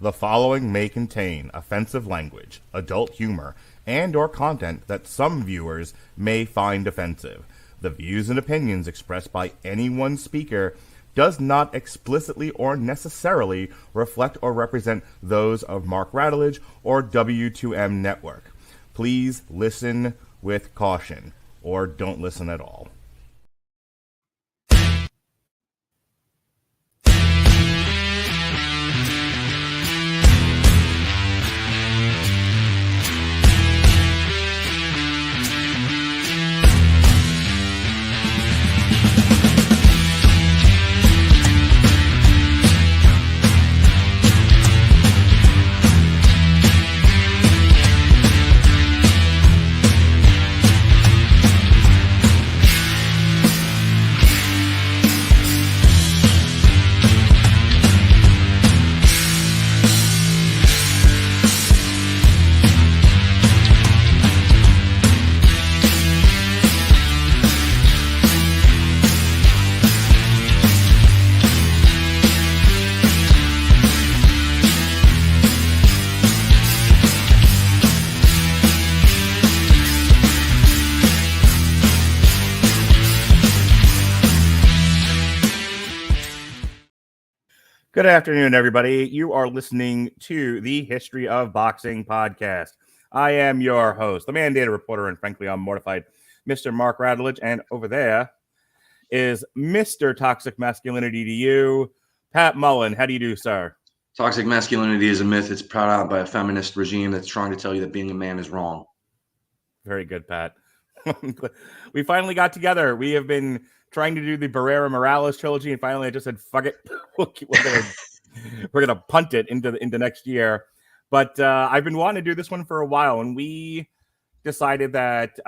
The following may contain offensive language, adult humor, and or content that some viewers may find offensive. The views and opinions expressed by any one speaker does not explicitly or necessarily reflect or represent those of Mark Radulich or W2M Network. Please listen with caution, or don't listen at all. Good afternoon, everybody. You are listening to the History of Boxing podcast. I am your host, the mandated reporter, and frankly, I'm mortified, Mr. Mark Radulich. And over there is Mr. Toxic Masculinity to you, Pat Mullin. How do you do, sir? Toxic masculinity is a myth. It's proud out by a feminist regime that's trying to tell you that being a man is wrong. Very good, Pat. We finally got together. We have been trying to do the Barrera Morales trilogy, and finally I just said, fuck it. We're gonna punt it into next year. But I've been wanting to do this one for a while, and we decided that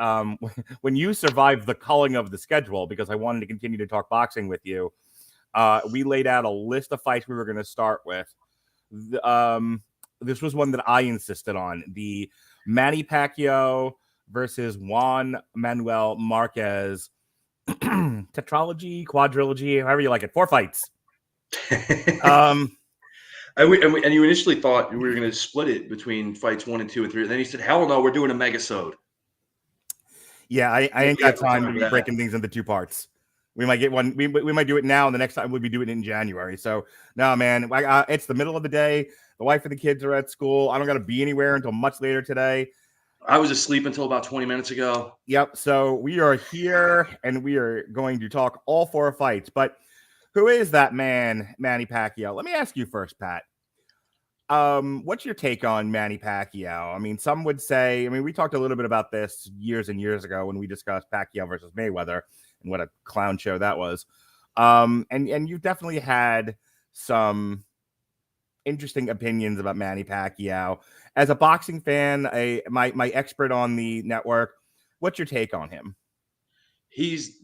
when you survived the culling of the schedule, because I wanted to continue to talk boxing with you, we laid out a list of fights we were going to start with. This was one that I insisted on: the Manny Pacquiao versus Juan Manuel Marquez tetralogy, quadrilogy, however you like it. 4 fights. And you initially thought we were going to split it between fights 1 and 2 and 3. And then you said, hell no, we're doing a megasode. Yeah, I ain't got time to be breaking things into 2 parts. We might get one. We might do it now, and the next time we'll be doing it in January. So, no, man, it's the middle of the day. The wife and the kids are at school. I don't got to be anywhere until much later today. I was asleep until about 20 minutes ago. Yep. So we are here, and we are going to talk all 4 fights. But who is that man, Manny Pacquiao? Let me ask you first, Pat. What's your take on Manny Pacquiao? I mean, some would say, we talked a little bit about this years and years ago when we discussed Pacquiao versus Mayweather, and what a clown show that was. And you definitely had some interesting opinions about Manny Pacquiao. As a boxing fan, my expert on the network, what's your take on him? He's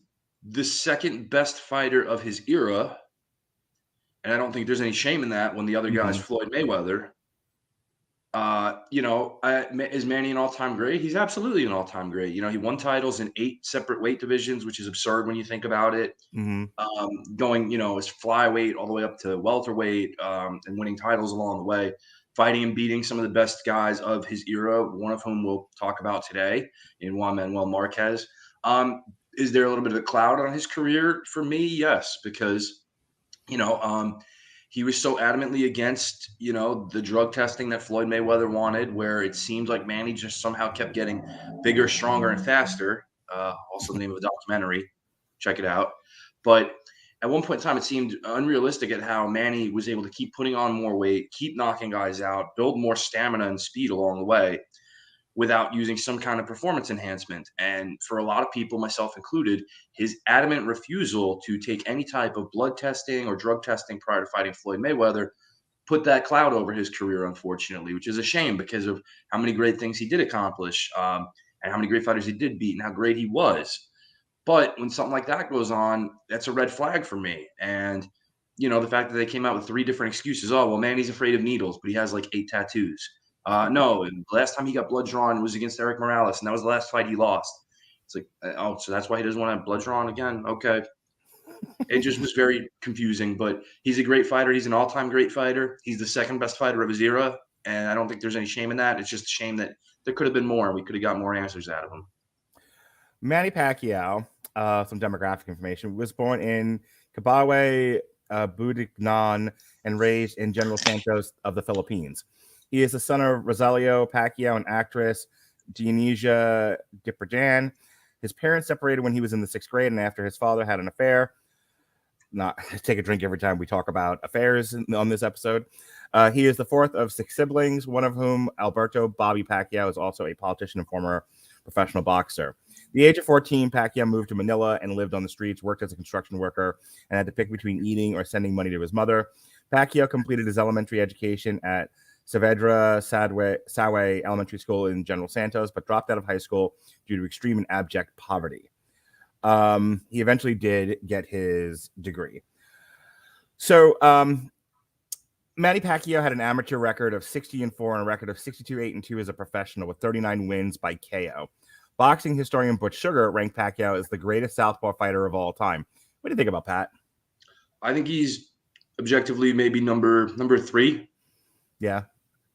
the second best fighter of his era. And I don't think there's any shame in that when the other guy's Floyd Mayweather. Is Manny an all-time great? He's absolutely an all-time great. He won titles in 8 separate weight divisions, which is absurd when you think about it. Going, as flyweight all the way up to welterweight, and winning titles along the way, fighting and beating some of the best guys of his era, one of whom we'll talk about today in Juan Manuel Marquez. Is there a little bit of a cloud on his career? For me, yes, because he was so adamantly against, the drug testing that Floyd Mayweather wanted, where it seemed like Manny just somehow kept getting bigger, stronger, and faster. Also the name of a documentary. Check it out. But at one point in time, it seemed unrealistic at how Manny was able to keep putting on more weight, keep knocking guys out, build more stamina and speed along the way without using some kind of performance enhancement. And for a lot of people, myself included, his adamant refusal to take any type of blood testing or drug testing prior to fighting Floyd Mayweather put that cloud over his career, unfortunately, which is a shame because of how many great things he did accomplish, and how many great fighters he did beat and how great he was. But when something like that goes on, that's a red flag for me. And, the fact that they came out with 3 different excuses. Oh, well, Manny's afraid of needles, but he has like 8 tattoos. No, and the last time he got blood drawn was against Eric Morales, and that was the last fight he lost. It's like, so that's why he doesn't want to have blood drawn again? Okay. It just was very confusing, but he's a great fighter. He's an all-time great fighter. He's the second best fighter of his era, and I don't think there's any shame in that. It's just a shame that there could have been more, and we could have got more answers out of him. Manny Pacquiao, some demographic information, was born in Cabawe, Budignan, and raised in General Santos of the Philippines. He is the son of Rosalio Pacquiao and actress Dionysia Diperjan. His parents separated when he was in the 6th grade, and after his father had an affair. Not take a drink every time we talk about affairs on this episode. He is the 4th of 6 siblings, one of whom, Alberto Bobby Pacquiao, is also a politician and former professional boxer. At the age of 14, Pacquiao moved to Manila and lived on the streets, worked as a construction worker, and had to pick between eating or sending money to his mother. Pacquiao completed his elementary education at Saavedra Sawe Elementary School in General Santos, but dropped out of high school due to extreme and abject poverty. He eventually did get his degree. So, Manny Pacquiao had an amateur record of 60-4 and a record of 62-8-2 as a professional, with 39 wins by KO. Boxing historian Butch Sugar ranked Pacquiao as the greatest southpaw fighter of all time. What do you think about Pat? I think he's objectively maybe number 3. Yeah,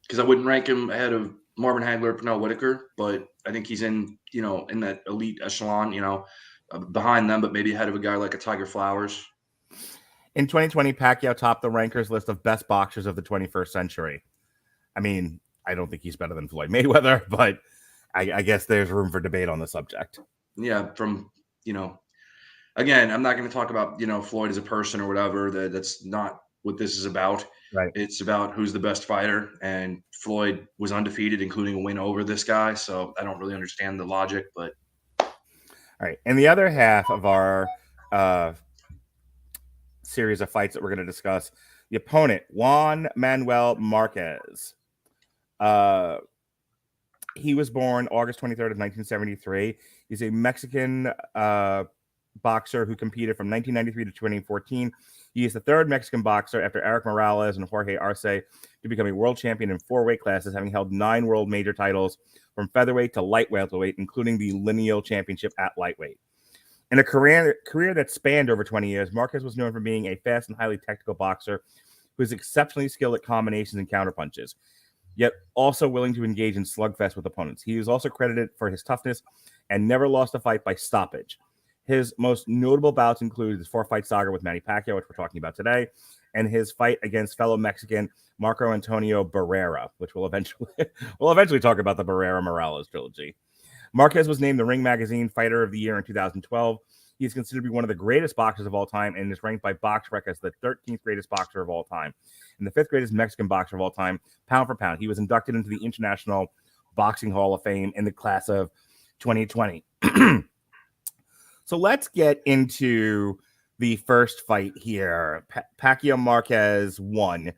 because I wouldn't rank him ahead of Marvin Hagler, Pernell Whitaker, but I think he's in that elite echelon, behind them, but maybe ahead of a guy like a Tiger Flowers. In 2020, Pacquiao topped the rankers list of best boxers of the 21st century. I mean, I don't think he's better than Floyd Mayweather, but I guess there's room for debate on the subject. Yeah, again, I'm not going to talk about, Floyd as a person or whatever. That's not what this is about. Right. It's about who's the best fighter, and Floyd was undefeated, including a win over this guy. So I don't really understand the logic, but. All right. And the other half of our series of fights that we're going to discuss, the opponent, Juan Manuel Marquez. He was born August 23rd of 1973. He's a Mexican boxer who competed from 1993 to 2014. He is the 3rd Mexican boxer after Eric Morales and Jorge Arce to become a world champion in 4 weight classes, having held 9 world major titles from featherweight to light welterweight, including the lineal championship at lightweight. In a career that spanned over 20 years, Marquez was known for being a fast and highly technical boxer who is exceptionally skilled at combinations and counterpunches, yet also willing to engage in slugfest with opponents. He is also credited for his toughness and never lost a fight by stoppage. His most notable bouts include his 4-fight saga with Manny Pacquiao, which we're talking about today, and his fight against fellow Mexican Marco Antonio Barrera, which we'll eventually talk about the Barrera-Morales trilogy. Marquez was named the Ring Magazine Fighter of the Year in 2012. He is considered to be one of the greatest boxers of all time and is ranked by BoxRec as the 13th greatest boxer of all time and the 5th greatest Mexican boxer of all time, pound for pound. He was inducted into the International Boxing Hall of Fame in the class of 2020. So let's get into the first fight here. Pacquiao Marquez 1,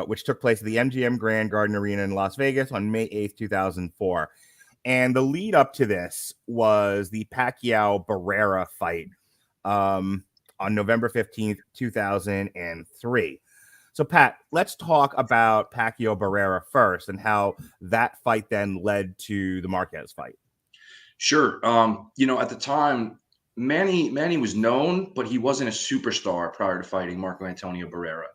which took place at the MGM Grand Garden Arena in Las Vegas on May 8th, 2004. And the lead up to this was the Pacquiao Barrera fight on November 15th, 2003. So, Pat, let's talk about Pacquiao Barrera first and how that fight then led to the Marquez fight. Sure. At the time, Manny was known, but he wasn't a superstar prior to fighting Marco Antonio Barrera.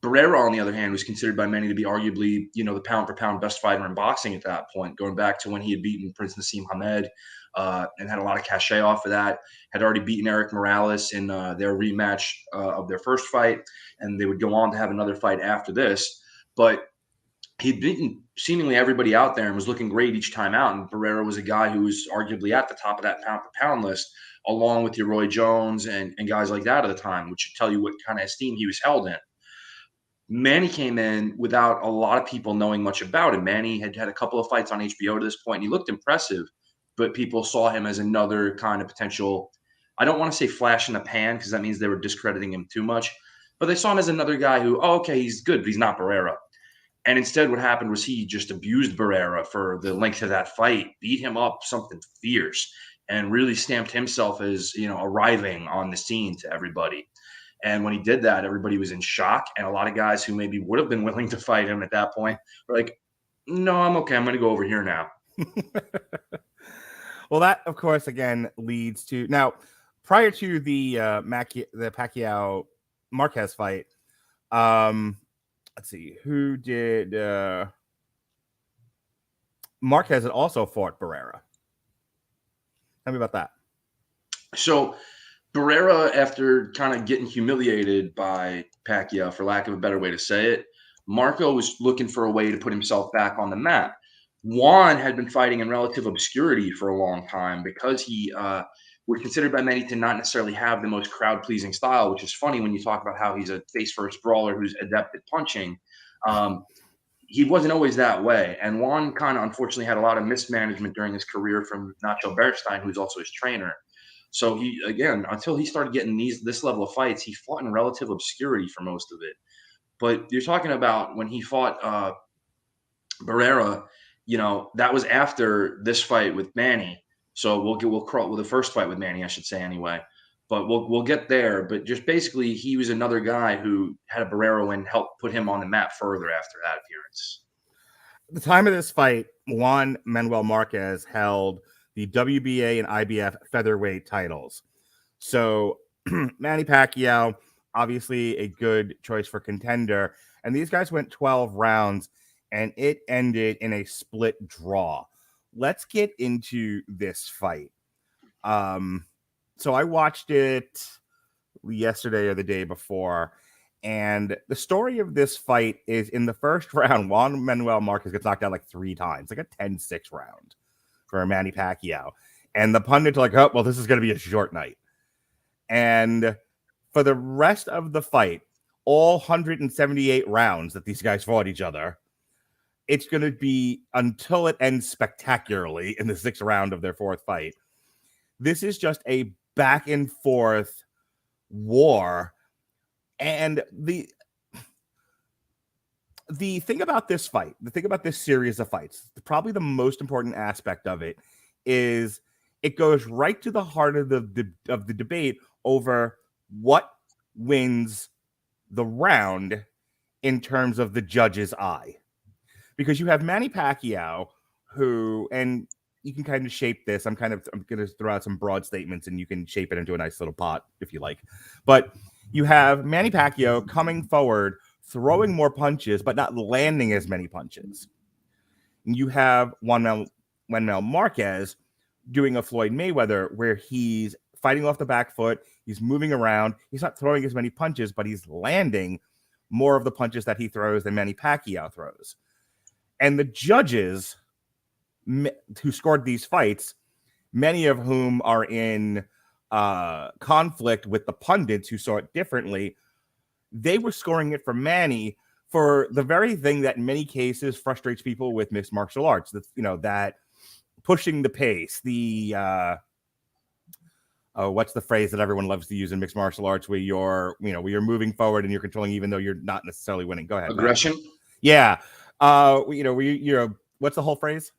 Barrera, on the other hand, was considered by many to be arguably, the pound-for-pound best fighter in boxing at that point, going back to when he had beaten Prince Nassim Hamed and had a lot of cachet off of that, had already beaten Eric Morales in their rematch of their first fight, and they would go on to have another fight after this. But he'd beaten seemingly everybody out there and was looking great each time out, and Barrera was a guy who was arguably at the top of that pound-for-pound list, along with your Roy Jones and guys like that at the time, which should tell you what kind of esteem he was held in. Manny came in without a lot of people knowing much about him. Manny had had a couple of fights on HBO to this point, and he looked impressive, but people saw him as another kind of potential, I don't want to say flash in the pan because that means they were discrediting him too much, but they saw him as another guy who, okay, he's good, but he's not Barrera. And instead what happened was he just abused Barrera for the length of that fight, beat him up something fierce, and really stamped himself as, arriving on the scene to everybody. And when he did that, everybody was in shock. And a lot of guys who maybe would have been willing to fight him at that point were like, no, I'm okay. I'm going to go over here now. Well, that, of course, again, leads to now prior to the Pacquiao Marquez fight, let's see who did. Marquez had also fought Barrera. Tell me about that. So Barrera, after kind of getting humiliated by Pacquiao, for lack of a better way to say it, Marco was looking for a way to put himself back on the map. Juan had been fighting in relative obscurity for a long time because he was considered by many to not necessarily have the most crowd-pleasing style, which is funny when you talk about how he's a face-first brawler who's adept at punching. He wasn't always that way. And Juan kind of unfortunately had a lot of mismanagement during his career from Nacho Beristain, who's also his trainer. So he, again, until he started getting this level of fights, he fought in relative obscurity for most of it. But you're talking about when he fought Barrera, that was after this fight with Manny. So we'll crawl with the first fight with Manny, I should say anyway. But we'll get there. But just basically, he was another guy who had a Barrera win, helped put him on the map further after that appearance. At the time of this fight, Juan Manuel Marquez held the WBA and IBF featherweight titles. So Manny Pacquiao, obviously a good choice for contender. And these guys went 12 rounds, and it ended in a split draw. Let's get into this fight. So I watched it yesterday or the day before, and the story of this fight is in the first round, Juan Manuel Marquez gets knocked out like 3 times, like a 10-6 round for Manny Pacquiao. And the pundits are like, oh, well, this is going to be a short night. And for the rest of the fight, all 178 rounds that these guys fought each other, it's going to be until it ends spectacularly in the 6th round of their 4th fight. This is just a back and forth war. And the thing about this fight, the thing about this series of fights, probably the most important aspect of it is it goes right to the heart of the debate over what wins the round in terms of the judge's eye. Because you have Manny Pacquiao, who, and you can kind of shape this. I'm going to throw out some broad statements and you can shape it into a nice little pot if you like. But you have Manny Pacquiao coming forward, throwing more punches, but not landing as many punches. And you have Juan Manuel Marquez doing a Floyd Mayweather where he's fighting off the back foot. He's moving around. He's not throwing as many punches, but he's landing more of the punches that he throws than Manny Pacquiao throws. And the judges who scored these fights, many of whom are in conflict with the pundits who saw it differently, they were scoring it for Manny for the very thing that in many cases frustrates people with mixed martial arts. That pushing the pace, what's the phrase that everyone loves to use in mixed martial arts where you're moving forward and you're controlling even though you're not necessarily winning. Go ahead. Aggression. Matt. Yeah. What's the whole phrase?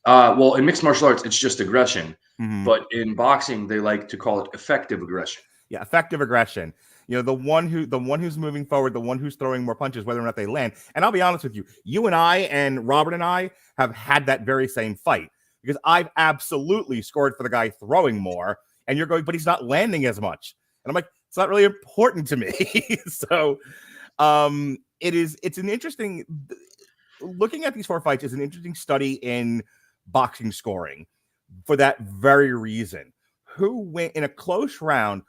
Well, in mixed martial arts, it's just aggression. Mm-hmm. But in boxing, they like to call it effective aggression. Yeah, effective aggression. The one who's moving forward, the one who's throwing more punches, whether or not they land. And I'll be honest with you, you and I and Robert and I have had that very same fight because I've absolutely scored for the guy throwing more, and you're going, but he's not landing as much. And I'm like, it's not really important to me. So it's an interesting, looking at these 4 fights is an interesting study in boxing scoring for that very reason. Who went in a close round?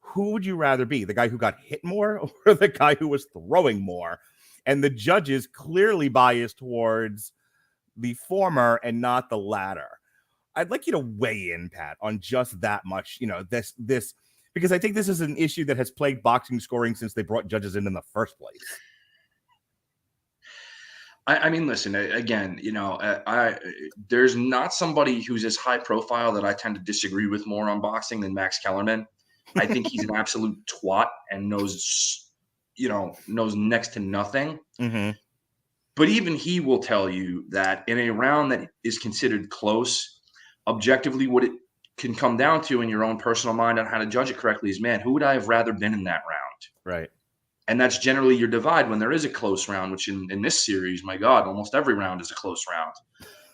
Who would you rather be? The guy who got hit more or the guy who was throwing more? And the judges clearly biased towards the former and not the latter. I'd like you to weigh in, Pat, on just that much, this, because I think this is an issue that has plagued boxing scoring since they brought judges in the first place. I mean, listen, again, there's not somebody who's as high profile that I tend to disagree with more on boxing than Max Kellerman. I think he's an absolute twat and knows next to nothing. Mm-hmm. But even he will tell you that in a round that is considered close, objectively, what it can come down to in your own personal mind on how to judge it correctly is, man, who would I have rather been in that round? Right. And that's generally your divide when there is a close round, which in this series, my God, almost every round is a close round.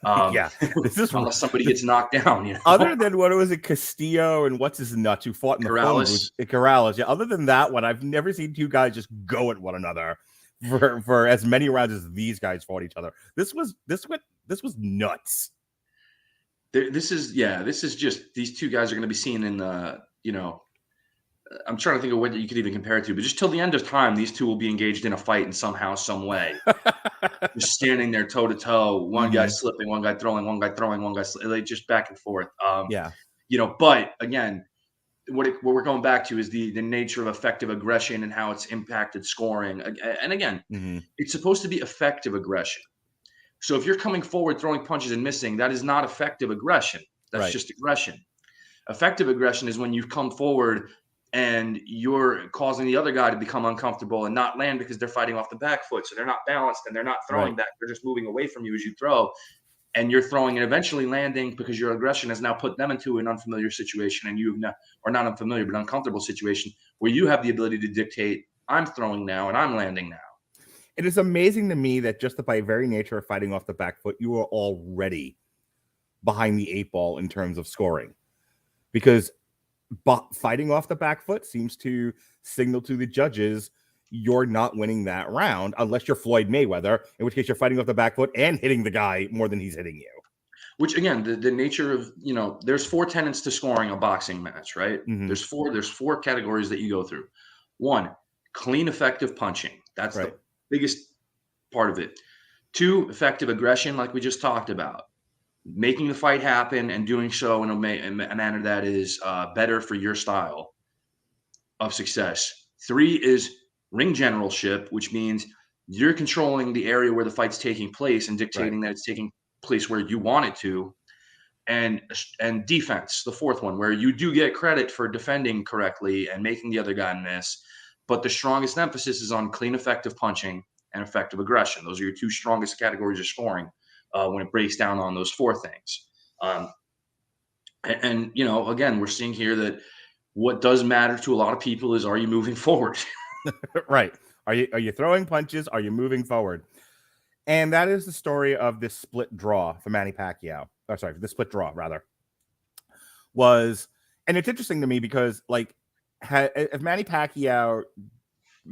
Yeah, this is unless somebody gets knocked down. You know? Other than what was it, Castillo and what's his nuts who fought in the phone booth, Corrals. Yeah, other than that one, I've never seen two guys just go at one another for as many rounds as these guys fought each other. This was nuts. This is just, these two guys are going to be seen in the, I'm trying to think of what you could even compare it to, but just till the end of time, these two will be engaged in a fight in somehow, some way. Just standing there toe to toe, one guy slipping, one guy throwing, one guy throwing, one guy like just back and forth. But again, what we're going back to is the nature of effective aggression and how it's impacted scoring. And again, it's supposed to be effective aggression. So if you're coming forward, throwing punches and missing, that is not effective aggression. That's just aggression. Effective aggression is when you come forward and you're causing the other guy to become uncomfortable and not land because they're fighting off the back foot. So they're not balanced and they're not throwing back. They're just moving away from you as you throw. And you're throwing and eventually landing because your aggression has now put them into an unfamiliar situation, and or not unfamiliar, but uncomfortable situation where you have the ability to dictate, I'm throwing now and I'm landing now. It is amazing to me that just by very nature of fighting off the back foot, you are already behind the eight ball in terms of scoring, because fighting off the back foot seems to signal to the judges you're not winning that round unless you're Floyd Mayweather, in which case you're fighting off the back foot and hitting the guy more than he's hitting you. Which again, the nature of, there's four tenets to scoring a boxing match, right? There's four categories that you go through. One, clean, effective punching. That's the biggest part of it. Two, effective aggression, like we just talked about, making the fight happen and doing so in a manner that is better for your style of success. Three is ring generalship, which means you're controlling the area where the fight's taking place and dictating that it's taking place where you want it to. And defense, the fourth one, where you do get credit for defending correctly and making the other guy miss. But the strongest emphasis is on clean, effective punching and effective aggression. Those are your two strongest categories of scoring when it breaks down on those four things. Again, we're seeing here that what does matter to a lot of people is, are you moving forward? Right. Are you throwing punches? Are you moving forward? And that is the story of this split draw for Manny Pacquiao. Oh, sorry, the split draw, rather. And it's interesting to me because, like, if Manny Pacquiao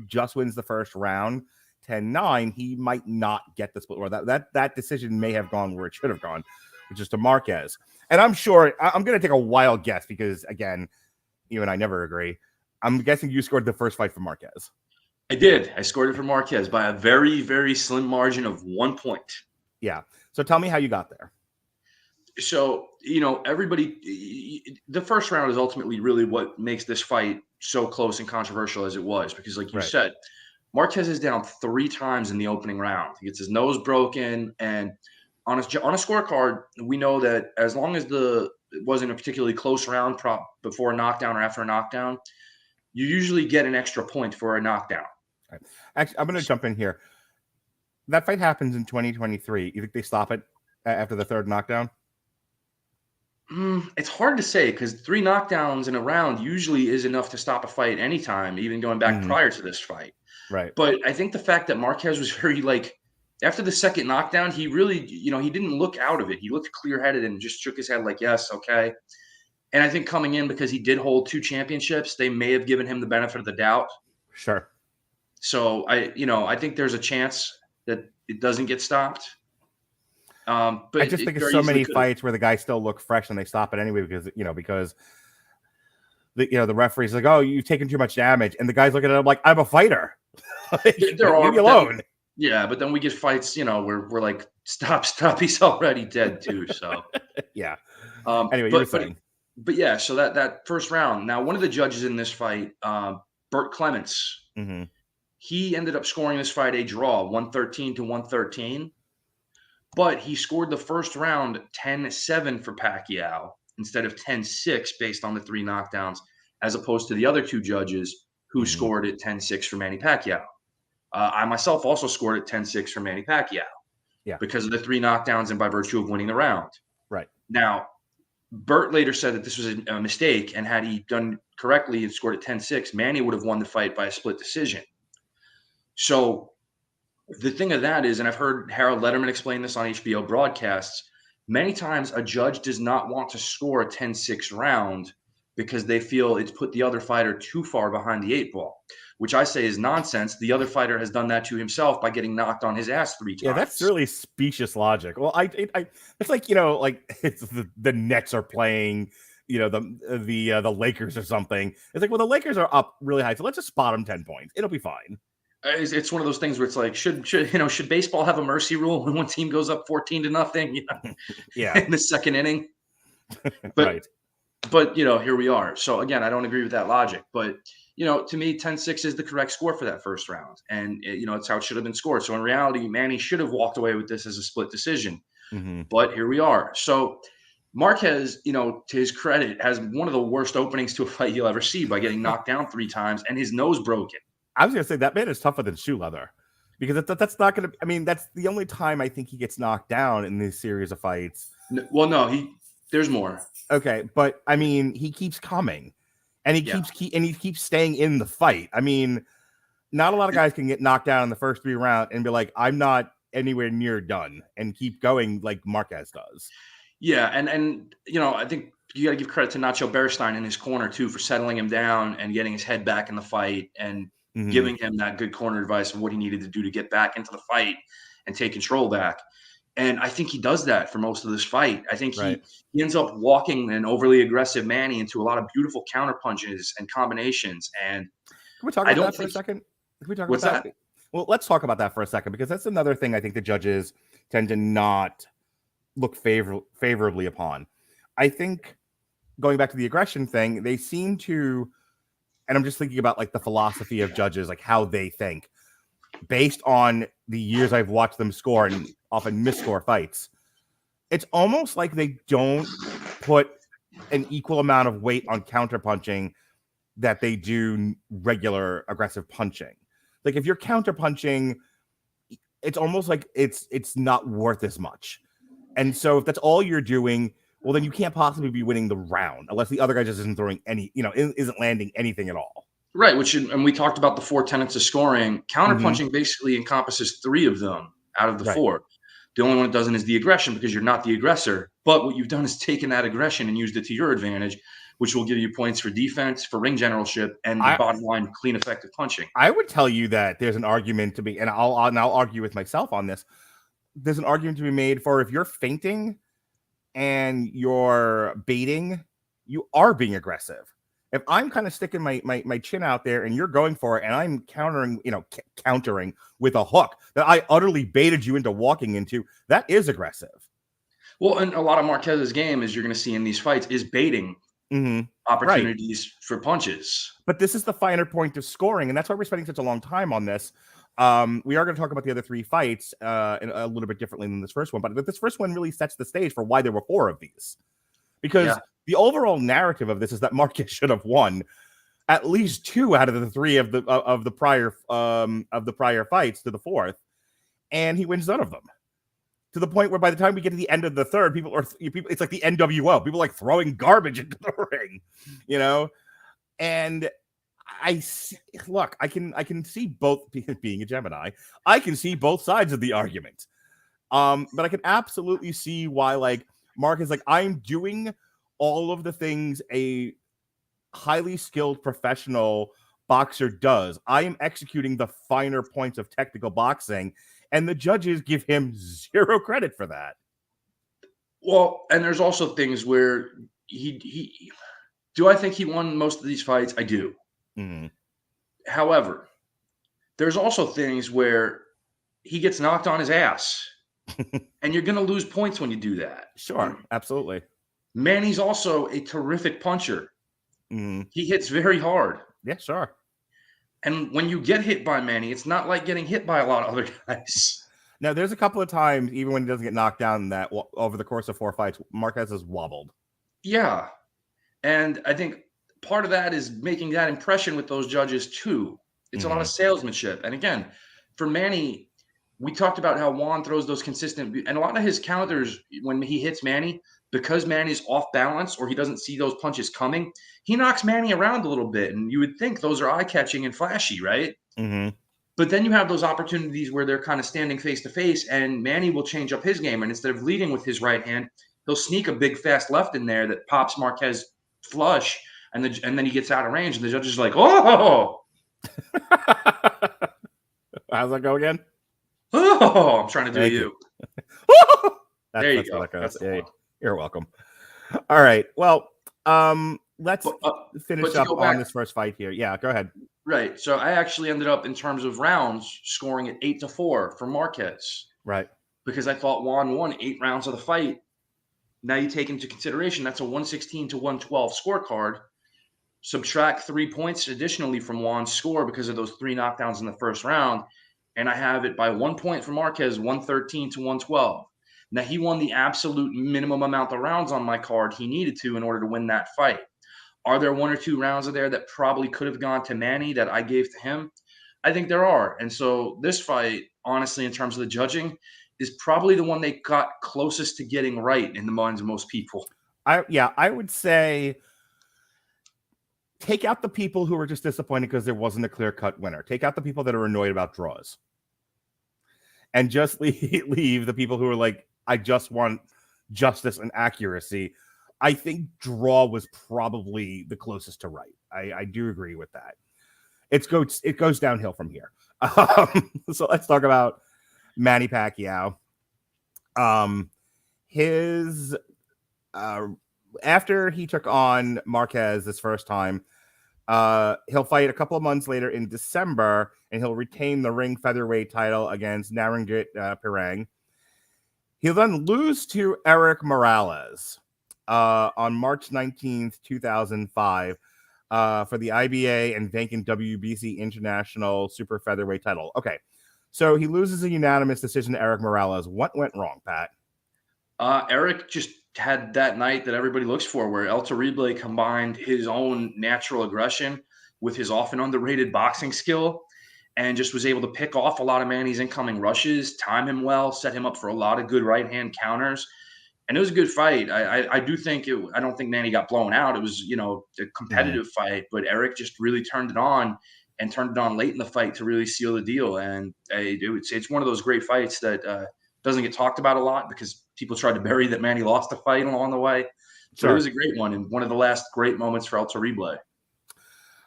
just wins the first round, 10-9, he might not get the split, or that decision may have gone where it should have gone, which is to Marquez. And I'm sure, I'm going to take a wild guess because, again, you and I never agree. I'm guessing you scored the first fight for Marquez. I did. I scored it for Marquez by a very, very slim margin of 1 point. Yeah. So tell me how you got there. So, everybody, the first round is ultimately really what makes this fight so close and controversial as it was, because like you said, Marquez is down 3 times in the opening round. He gets his nose broken, and on a scorecard, we know that as long as it wasn't a particularly close round before a knockdown or after a knockdown, you usually get an extra point for a knockdown. Right. Actually, I'm going to jump in here. That fight happens in 2023. You think they stop it after the third knockdown? It's hard to say, because 3 knockdowns in a round usually is enough to stop a fight anytime, even going back prior to this fight. Right. But I think the fact that Marquez was very, after the second knockdown, he really, he didn't look out of it. He looked clear-headed and just shook his head like, yes, okay. And I think coming in, because he did hold 2 championships, they may have given him the benefit of the doubt. Sure. So I think there's a chance that it doesn't get stopped. But I just think it's so many fights where the guys still look fresh and they stop it anyway because the referee's like, oh, you've taken too much damage, and the guys look at it like, I'm a fighter. Leave me alone. Yeah, but then we get fights, where we're like, stop, he's already dead too. So yeah. Anyway, you were saying. But yeah, so that first round. Now, one of the judges in this fight, Burt Clements, he ended up scoring this fight a draw, 113-113. But he scored the first round 10-7 for Pacquiao instead of 10-6 based on the 3 knockdowns, as opposed to the other 2 judges who scored it 10-6 for Manny Pacquiao. I myself also scored it 10-6 for Manny Pacquiao because of the 3 knockdowns and by virtue of winning the round. Right. Now, Burt later said that this was a mistake, and had he done correctly and scored it 10-6, Manny would have won the fight by a split decision. So the thing of that is, and I've heard Harold Letterman explain this on HBO broadcasts, Many times a judge does not want to score a 10-6 round because they feel it's put the other fighter too far behind the 8 ball, which I say is nonsense. The other fighter has done that to himself by getting knocked on his ass 3 Yeah, that's times. really specious logic. Well, it's like, you know, like it's the Nets are playing, you know, the Lakers or something. It's like, well, the Lakers are up really high, so let's just spot them 10 points. It'll be fine. It's one of those things where it's like, should baseball have a mercy rule when one team goes up 14-0, you know, Yeah, in the second inning? But right. but here we are. So again, I don't agree with that logic. But to me, 10-6 is the correct score for that first round, and it's how it should have been scored. So in reality, Manny should have walked away with this as a split decision. Mm-hmm. But here we are. So Marquez, to his credit, has one of the worst openings to a fight you'll ever see by getting knocked down 3 times and his nose broken. I was gonna say that man is tougher than shoe leather, because that's not gonna. I mean, that's the only time I think he gets knocked down in this series of fights. No, there's more. Okay, but I mean, he keeps coming, and he keeps staying in the fight. I mean, not a lot of guys can get knocked down in the first 3 rounds and be like, I'm not anywhere near done, and keep going like Marquez does. Yeah, and I think you got to give credit to Nacho Beristain in his corner too for settling him down and getting his head back in the fight and giving him that good corner advice of what he needed to do to get back into the fight and take control back. And I think he does that for most of this fight. I think he ends up walking an overly aggressive Manny into a lot of beautiful counter punches and combinations. And can we talk about that for a second? Can we talk about that? Well, let's talk about that for a second, because that's another thing I think the judges tend to not look favorably upon. I think, going back to the aggression thing, they seem to, and I'm just thinking about like the philosophy of judges, like how they think, based on the years I've watched them score and often misscore fights. It's almost like they don't put an equal amount of weight on counterpunching that they do regular aggressive punching. Like if you're counterpunching, it's almost like it's not worth as much. And so if that's all you're doing, well, then you can't possibly be winning the round unless the other guy just isn't throwing any, isn't landing anything at all. Right, and we talked about the 4 tenets of scoring. Counterpunching basically encompasses 3 of them out of the 4. The only one it doesn't is the aggression, because you're not the aggressor. But what you've done is taken that aggression and used it to your advantage, which will give you points for defense, for ring generalship, and the bottom line, clean, effective punching. I would tell you that there's an argument to be, and I'll argue with myself on this. There's an argument to be made for if you're feinting and you're baiting, you are being aggressive. If I'm kind of sticking my chin out there and you're going for it and I'm countering with a hook that I utterly baited you into walking into, that is aggressive. Well, and a lot of Marquez's game, as you're going to see in these fights, is baiting opportunities for punches. But this is the finer point of scoring, and that's why we're spending such a long time on this. We are going to talk about the other 3 fights in a little bit differently than this first one, but this first one really sets the stage for why there were 4 of these. Because the overall narrative of this is that Marquez should have won at least 2 out of the 3 of the prior fights to the 4th, and he wins none of them. To the point where by the time we get to the end of the 3rd, people it's like the NWO. People are like throwing garbage into the ring, And I can see both. Being a Gemini, I can see both sides of the argument. But I can absolutely see why, like, Mark is like, I'm doing all of the things a highly skilled professional boxer does. I am executing the finer points of technical boxing, and the judges give him 0 credit for that. Well, and there's also things where do I think he won most of these fights? I do. However, there's also things where he gets knocked on his ass. And you're going to lose points when you do that. Sure, absolutely. Manny's also a terrific puncher. He hits very hard. Yeah, sure. And when you get hit by Manny, it's not like getting hit by a lot of other guys. Now, there's a couple of times, even when he doesn't get knocked down, that over the course of 4 fights, Marquez has wobbled. Yeah. And I think part of that is making that impression with those judges, too. It's a lot of salesmanship. And again, for Manny, we talked about how Juan throws those consistent, and a lot of his counters when he hits Manny, because Manny's off balance or he doesn't see those punches coming, he knocks Manny around a little bit. And you would think those are eye-catching and flashy, right? But then you have those opportunities where they're kind of standing face to face, and Manny will change up his game. And instead of leading with his right hand, he'll sneak a big fast left in there that pops Marquez flush, and then he gets out of range, and the judge is like, "Oh, how's that go again? Oh, I'm trying to do you. There you go. Yeah, you're welcome. All right. Well, let's finish up on this first fight here. Yeah, go ahead. Right. So I actually ended up, in terms of rounds, scoring at 8-4 for Marquez. Right. Because I thought Juan won 8 rounds of the fight. Now you take into consideration that's a 116 to 112 scorecard. Subtract 3 points additionally from Juan's score because of those 3 knockdowns in the first round, and I have it by 1 point for Marquez, 113 to 112. Now he won the absolute minimum amount of rounds on my card he needed to in order to win that fight. Are there 1 or 2 rounds of there that probably could have gone to Manny that I gave to him? I think there are. And so this fight, honestly, in terms of the judging, is probably the one they got closest to getting right in the minds of most people. I would say take out the people who were just disappointed because there wasn't a clear-cut winner. Take out the people that are annoyed about draws. And just leave the people who are like, I just want justice and accuracy. I think draw was probably the closest to right. I do agree with that. It goes downhill from here. So let's talk about Manny Pacquiao. After he took on Marquez this first time, he'll fight a couple of months later in December, and he'll retain the ring featherweight title against Naringit Pirang. He'll then lose to Eric Morales on March 19th, 2005 for the IBA and vacant WBC International Super Featherweight title. Okay, so he loses a unanimous decision to Eric Morales. What went wrong, Pat? Eric just had that night that everybody looks for, where El Terrible combined his own natural aggression with his often underrated boxing skill, and just was able to pick off a lot of Manny's incoming rushes, time him well, set him up for a lot of good right-hand counters. And it was a good fight. I don't think Manny got blown out. It was, a competitive fight, but Eric just really turned it on late in the fight to really seal the deal. And it's one of those great fights that doesn't get talked about a lot because people tried to bury that Manny lost a fight along the way. Sure. But it was a great one and one of the last great moments for El Terrible.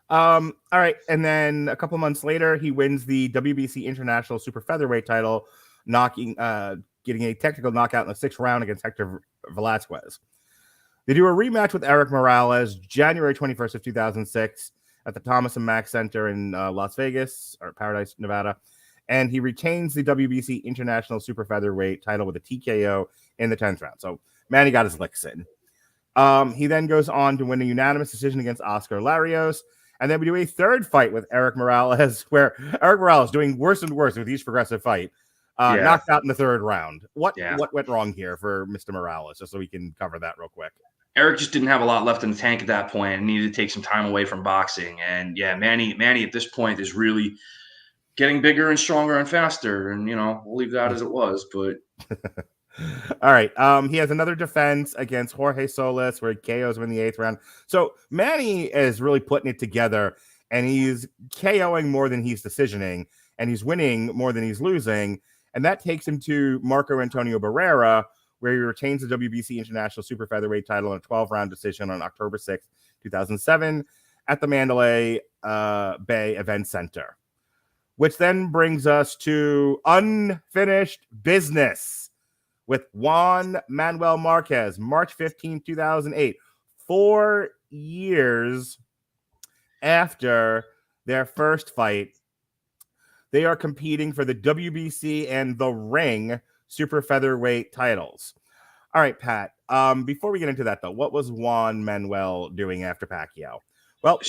All right. And then a couple months later, he wins the WBC International Super Featherweight title, getting a technical knockout in the 6th round against Hector Velasquez. They do a rematch with Eric Morales January 21st of 2006 at the Thomas & Mack Center in Las Vegas, or Paradise, Nevada. And he retains the WBC International Super Featherweight title with a TKO in the 10th round. So Manny got his licks in. He then goes on to win a unanimous decision against Oscar Larios. And then we do a third fight with Eric Morales, where Eric Morales doing worse and worse with each progressive fight. Knocked out in the 3rd round. What went wrong here for Mr. Morales, just so we can cover that real quick? Eric just didn't have a lot left in the tank at that point and needed to take some time away from boxing. And Manny at this point is really getting bigger and stronger and faster. And, we'll leave that as it was. But all right. He has another defense against Jorge Solis where he KOs him in the 8th round. So Manny is really putting it together, and he's KOing more than he's decisioning, and he's winning more than he's losing. And that takes him to Marco Antonio Barrera, where he retains the WBC International Super Featherweight title in a 12-round decision on October 6th, 2007 at the Mandalay Bay Event Center. Which then brings us to unfinished business with Juan Manuel Marquez, March 15, 2008. 4 years after their first fight, they are competing for the WBC and the Ring Super Featherweight titles. All right, Pat. Before we get into that, though, what was Juan Manuel doing after Pacquiao? Well,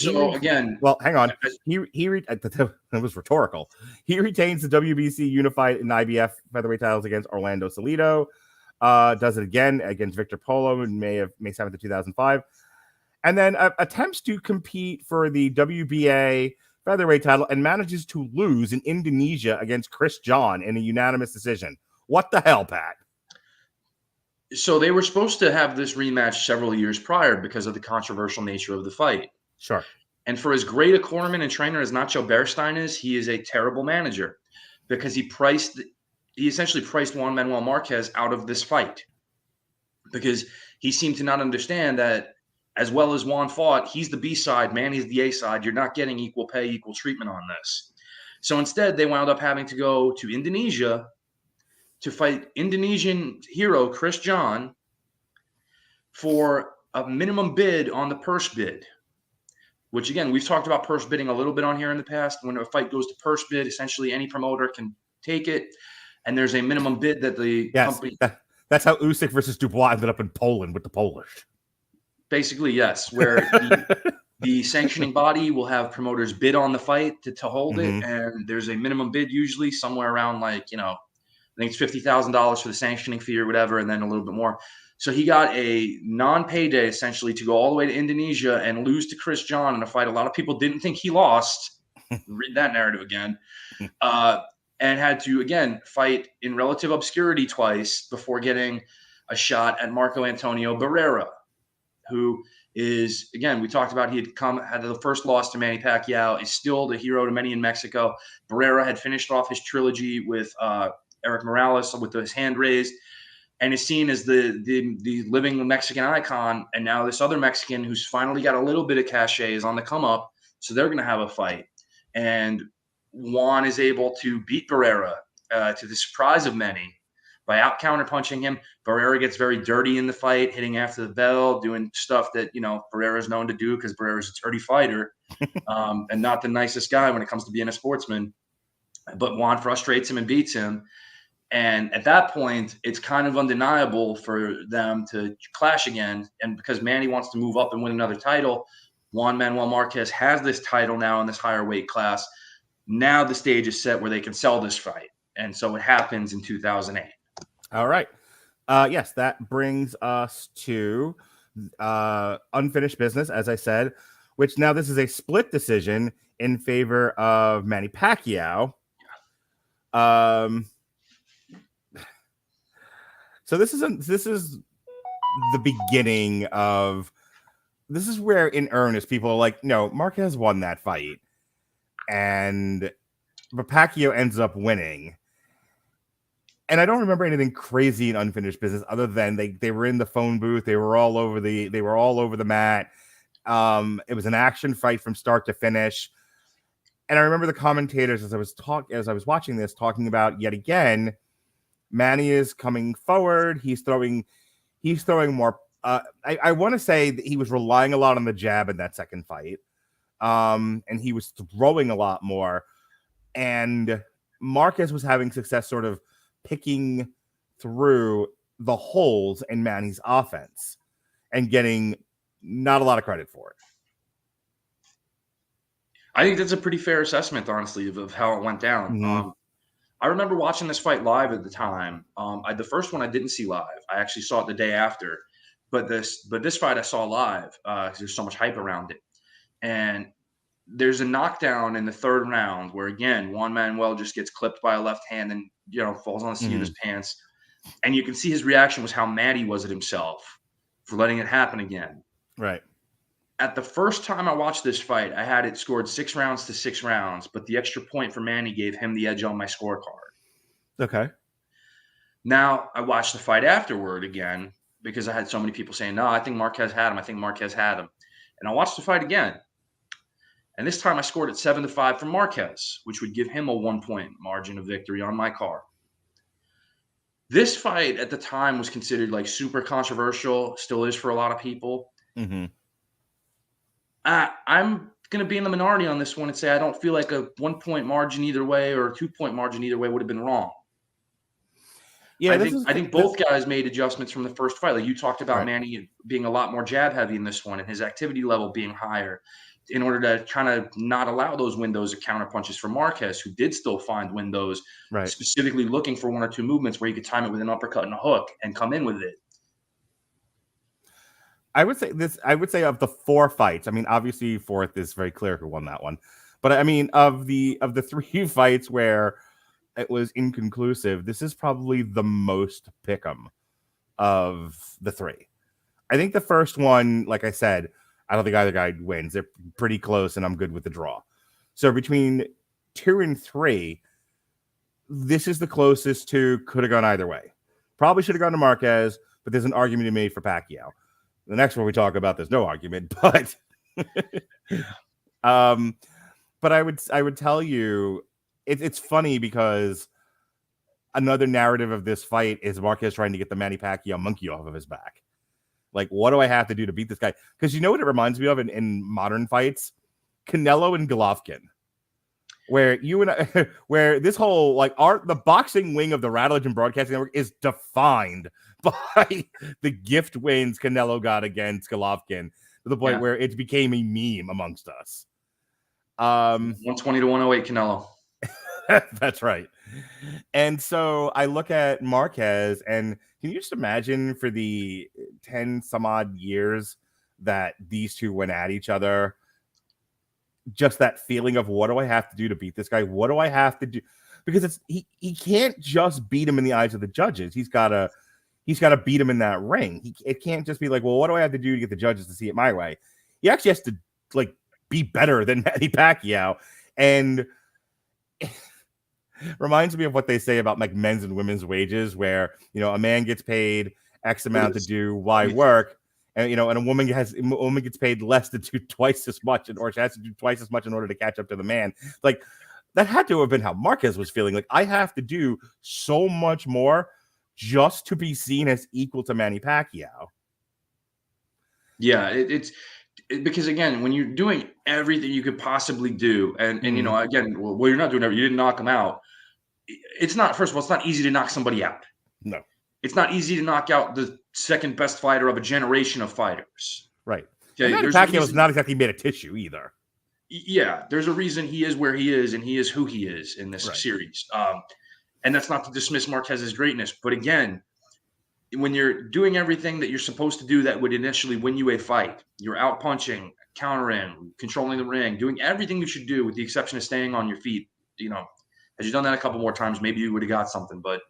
hang on. That was rhetorical. He retains the WBC Unified and IBF featherweight titles against Orlando Salido. Does it again against Victor Polo in May 7th of 2005, and then attempts to compete for the WBA featherweight title and manages to lose in Indonesia against Chris John in a unanimous decision. What the hell, Pat? So they were supposed to have this rematch several years prior because of the controversial nature of the fight. Sure. And for as great a cornerman and trainer as Nacho Bearstein is, he is a terrible manager because he essentially priced Juan Manuel Marquez out of this fight because he seemed to not understand that as well as Juan fought, he's the B side, Manny's the A side. You're not getting equal pay, equal treatment on this. So instead, they wound up having to go to Indonesia to fight Indonesian hero Chris John for a minimum bid on the purse bid, which again, we've talked about purse bidding a little bit on here in the past. When a fight goes to purse bid, essentially any promoter can take it. And there's a minimum bid that the company. That's how Usyk versus Dubois ended up in Poland with the Polish. Basically, yes, where the sanctioning body will have promoters bid on the fight to hold it. And there's a minimum bid usually somewhere around like, I think it's $50,000 for the sanctioning fee or whatever, and then a little bit more. So he got a non-payday essentially to go all the way to Indonesia and lose to Chris John in a fight a lot of people didn't think he lost. Read that narrative again. And had to, again, fight in relative obscurity twice before getting a shot at Marco Antonio Barrera, who is, again, we talked about he had the first loss to Manny Pacquiao, is still the hero to many in Mexico. Barrera had finished off his trilogy with Eric Morales with his hand raised, and is seen as the living Mexican icon. And now this other Mexican who's finally got a little bit of cachet is on the come up. So they're going to have a fight. And Juan is able to beat Barrera to the surprise of many by out counterpunching him. Barrera gets very dirty in the fight, hitting after the bell, doing stuff that, Barrera is known to do because Barrera's a dirty fighter and not the nicest guy when it comes to being a sportsman. But Juan frustrates him and beats him. And at that point, it's kind of undeniable for them to clash again. And because Manny wants to move up and win another title, Juan Manuel Marquez has this title now in this higher weight class. Now the stage is set where they can sell this fight. And so it happens in 2008. All right. Yes, that brings us to unfinished business, as I said, which now this is a split decision in favor of Manny Pacquiao. So this is the beginning of, this is where in earnest people are like, no, Marquez won that fight. But Pacquiao ends up winning. And I don't remember anything crazy in unfinished business other than they were in the phone booth. They were all over the mat. It was an action fight from start to finish. And I remember the commentators as I was watching this talking about yet again, Manny is coming forward. He's throwing more. I want to say that he was relying a lot on the jab in that second fight. And he was throwing a lot more. And Marquez was having success sort of picking through the holes in Manny's offense and getting not a lot of credit for it. I think that's a pretty fair assessment, honestly, of how it went down. I remember watching this fight live at the time. The first one I didn't see live. I actually saw it the day after. But this fight I saw live because there's so much hype around it. And there's a knockdown in the third round where, again, Juan Manuel just gets clipped by a left hand and, falls on the seat of his pants. And you can see his reaction was how mad he was at himself for letting it happen again. Right. At the first time I watched this fight, I had it scored 6 rounds to 6 rounds, but the extra point for Manny gave him the edge on my scorecard. Okay. Now I watched the fight afterward again because I had so many people saying, no, I think Marquez had him. And I watched the fight again. And this time I scored it 7-5 for Marquez, which would give him a 1-point margin of victory on my card. This fight at the time was considered like super controversial, still is for a lot of people. I'm going to be in the minority on this one and say I don't feel like a 1-point margin either way or a 2-point margin either way would have been wrong. Yeah, I think both guys made adjustments from the first fight. Like you talked about Manny being a lot more jab heavy in this one and his activity level being higher in order to kind of not allow those windows of counter punches for Marquez, who did still find windows, specifically looking for 1 or 2 movements where he could time it with an uppercut and a hook and come in with it. I would say of the 4 fights, I mean, obviously fourth is very clear who won that one. But I mean, of the 3 fights where it was inconclusive, this is probably the most pick'em of the 3. I think the first one, like I said, I don't think either guy wins. They're pretty close, and I'm good with the draw. So between 2 and 3, this is the closest to could have gone either way. Probably should have gone to Marquez, but there's an argument to be made for Pacquiao. The next one we talk about, there's no argument, but but I would tell you it's funny because another narrative of this fight is Marquez trying to get the Manny Pacquiao monkey off of his back. Like, what do I have to do to beat this guy? Because you know what it reminds me of in modern fights? Canelo and Golovkin. Where where this whole the boxing wing of the Radulich and Broadcasting Network is defined by the gift wins Canelo got against Golovkin to the point where it became a meme amongst us. 120 to 108 Canelo. That's right. And so I look at Marquez, and can you just imagine for the 10 some odd years that these two went at each other? Just that feeling of, what do I have to do to beat this guy? What do I have to do? Because he can't just beat him in the eyes of the judges. He's got to beat him in that ring. It can't just be like, well, what do I have to do to get the judges to see it my way? He actually has to be better than Manny Pacquiao. And reminds me of what they say about men's and women's wages, where a man gets paid X amount to do Y work. And and a woman gets paid less to do twice as much, or she has to do twice as much in order to catch up to the man. Like, that had to have been how Marquez was feeling. Like, I have to do so much more just to be seen as equal to Manny Pacquiao. Yeah, it's because, again, when you're doing everything you could possibly do, and again, well, you're not doing everything. You didn't knock him out. It's not. First of all, it's not easy to knock somebody out. No. It's not easy to knock out the second best fighter of a generation of fighters. Right. Okay, Manny Pacquiao is not exactly made of tissue either. Yeah, there's a reason he is where he is, and he is who he is in this series. And that's not to dismiss Marquez's greatness, but again, when you're doing everything that you're supposed to do that would initially win you a fight, you're out punching, countering, controlling the ring, doing everything you should do with the exception of staying on your feet. Had you done that a couple more times, maybe you would have got something, but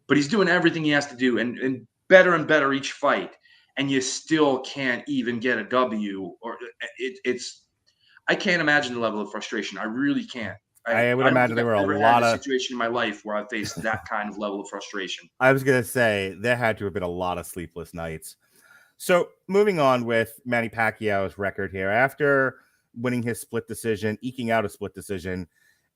he's doing everything he has to do and better each fight, and you still can't even get a W. Or I can't imagine the level of frustration. I really can't. I would imagine there were a lot of situation in my life where I faced that kind of level of frustration. I was gonna say there had to have been a lot of sleepless nights. So moving on with Manny Pacquiao's record here, after winning his split decision, eking out a split decision,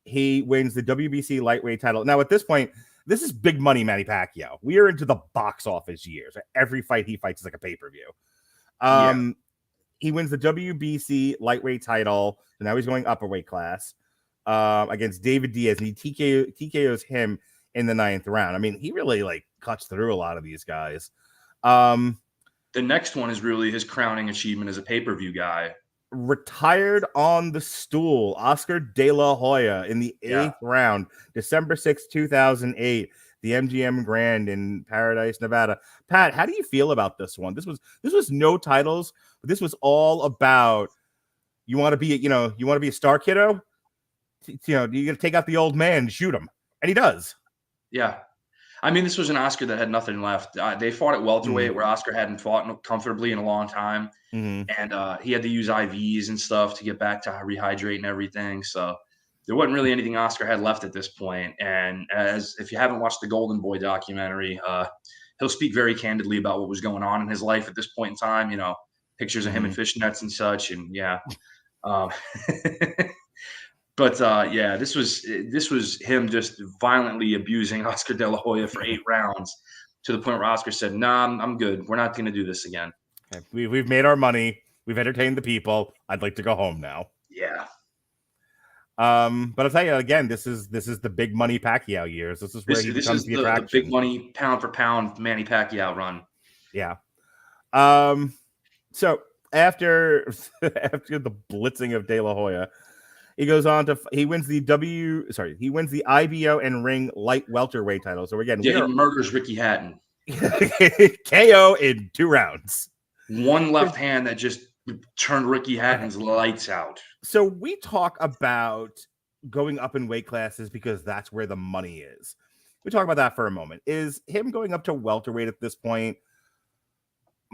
he wins the WBC lightweight title. Now at this point, this is big money Manny Pacquiao. We are into the box office years. Every fight he fights is like a pay-per-view. He wins the WBC lightweight title, so now he's going up a weight class against David Diaz, and he TKOs him in the 9th round. I mean, he really cuts through a lot of these guys. The next one is really his crowning achievement as a pay-per-view guy. Retired on the stool, Oscar De La Hoya in the 8th round, December 6, 2008, the MGM Grand in Paradise, Nevada. Pat, how do you feel about this one? This was no titles, but this was all about, you want to be a star kiddo? You got to take out the old man and shoot him. And he does. Yeah. I mean, this was an Oscar that had nothing left. They fought at welterweight where Oscar hadn't fought comfortably in a long time. And he had to use IVs and stuff to get back to rehydrate and everything. So there wasn't really anything Oscar had left at this point. And if you haven't watched the Golden Boy documentary, he'll speak very candidly about what was going on in his life at this point in time. Pictures of him in fishnets and such. And But this was him just violently abusing Oscar De La Hoya for 8 rounds to the point where Oscar said, "Nah, I'm good. We're not going to do this again. Okay. We've made our money. We've entertained the people. I'd like to go home now." Yeah. But I'll tell you again, this is the big money Pacquiao years. This is where he becomes the attraction. The big money pound for pound Manny Pacquiao run. Yeah. So after the blitzing of De La Hoya, he goes on to he wins the IBO and ring light welterweight title. So again, he murders Ricky Hatton. KO in 2 rounds. One left hand that just turned Ricky Hatton's lights out. So we talk about going up in weight classes because that's where the money is. We talk about that for a moment. Is him going up to welterweight at this point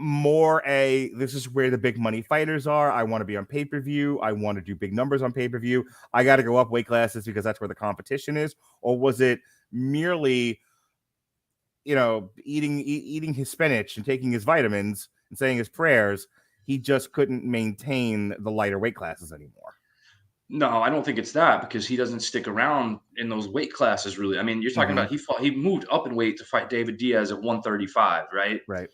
more this is where the big money fighters are. I want to be on pay-per-view. I want to do big numbers on pay-per-view. I got to go up weight classes because that's where the competition is? Or was it merely, eating his spinach and taking his vitamins and saying his prayers? He just couldn't maintain the lighter weight classes anymore. No, I don't think it's that, because he doesn't stick around in those weight classes, really. I mean, you're talking about he moved up in weight to fight David Diaz at 135, right? Right.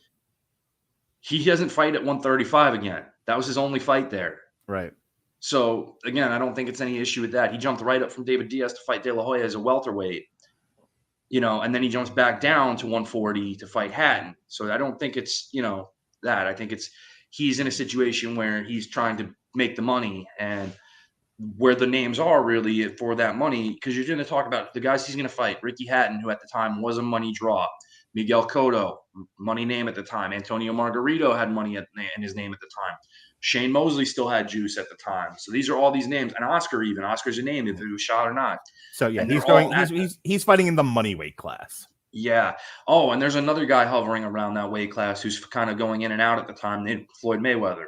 He doesn't fight at 135 again. That was his only fight there. Right. So, again, I don't think it's any issue with that. He jumped right up from David Diaz to fight De La Hoya as a welterweight, and then he jumps back down to 140 to fight Hatton. So I don't think it's, that. I think he's in a situation where he's trying to make the money, and where the names are really for that money, because you're going to talk about the guys he's going to fight. Ricky Hatton, who at the time was a money draw. Miguel Cotto, money name at the time. Antonio Margarito had money in his name at the time. Shane Mosley still had juice at the time. So these are all these names. And Oscar's a name, if it was shot or not. So yeah, he's fighting in the money weight class. Yeah. Oh, and there's another guy hovering around that weight class who's kind of going in and out at the time, named Floyd Mayweather.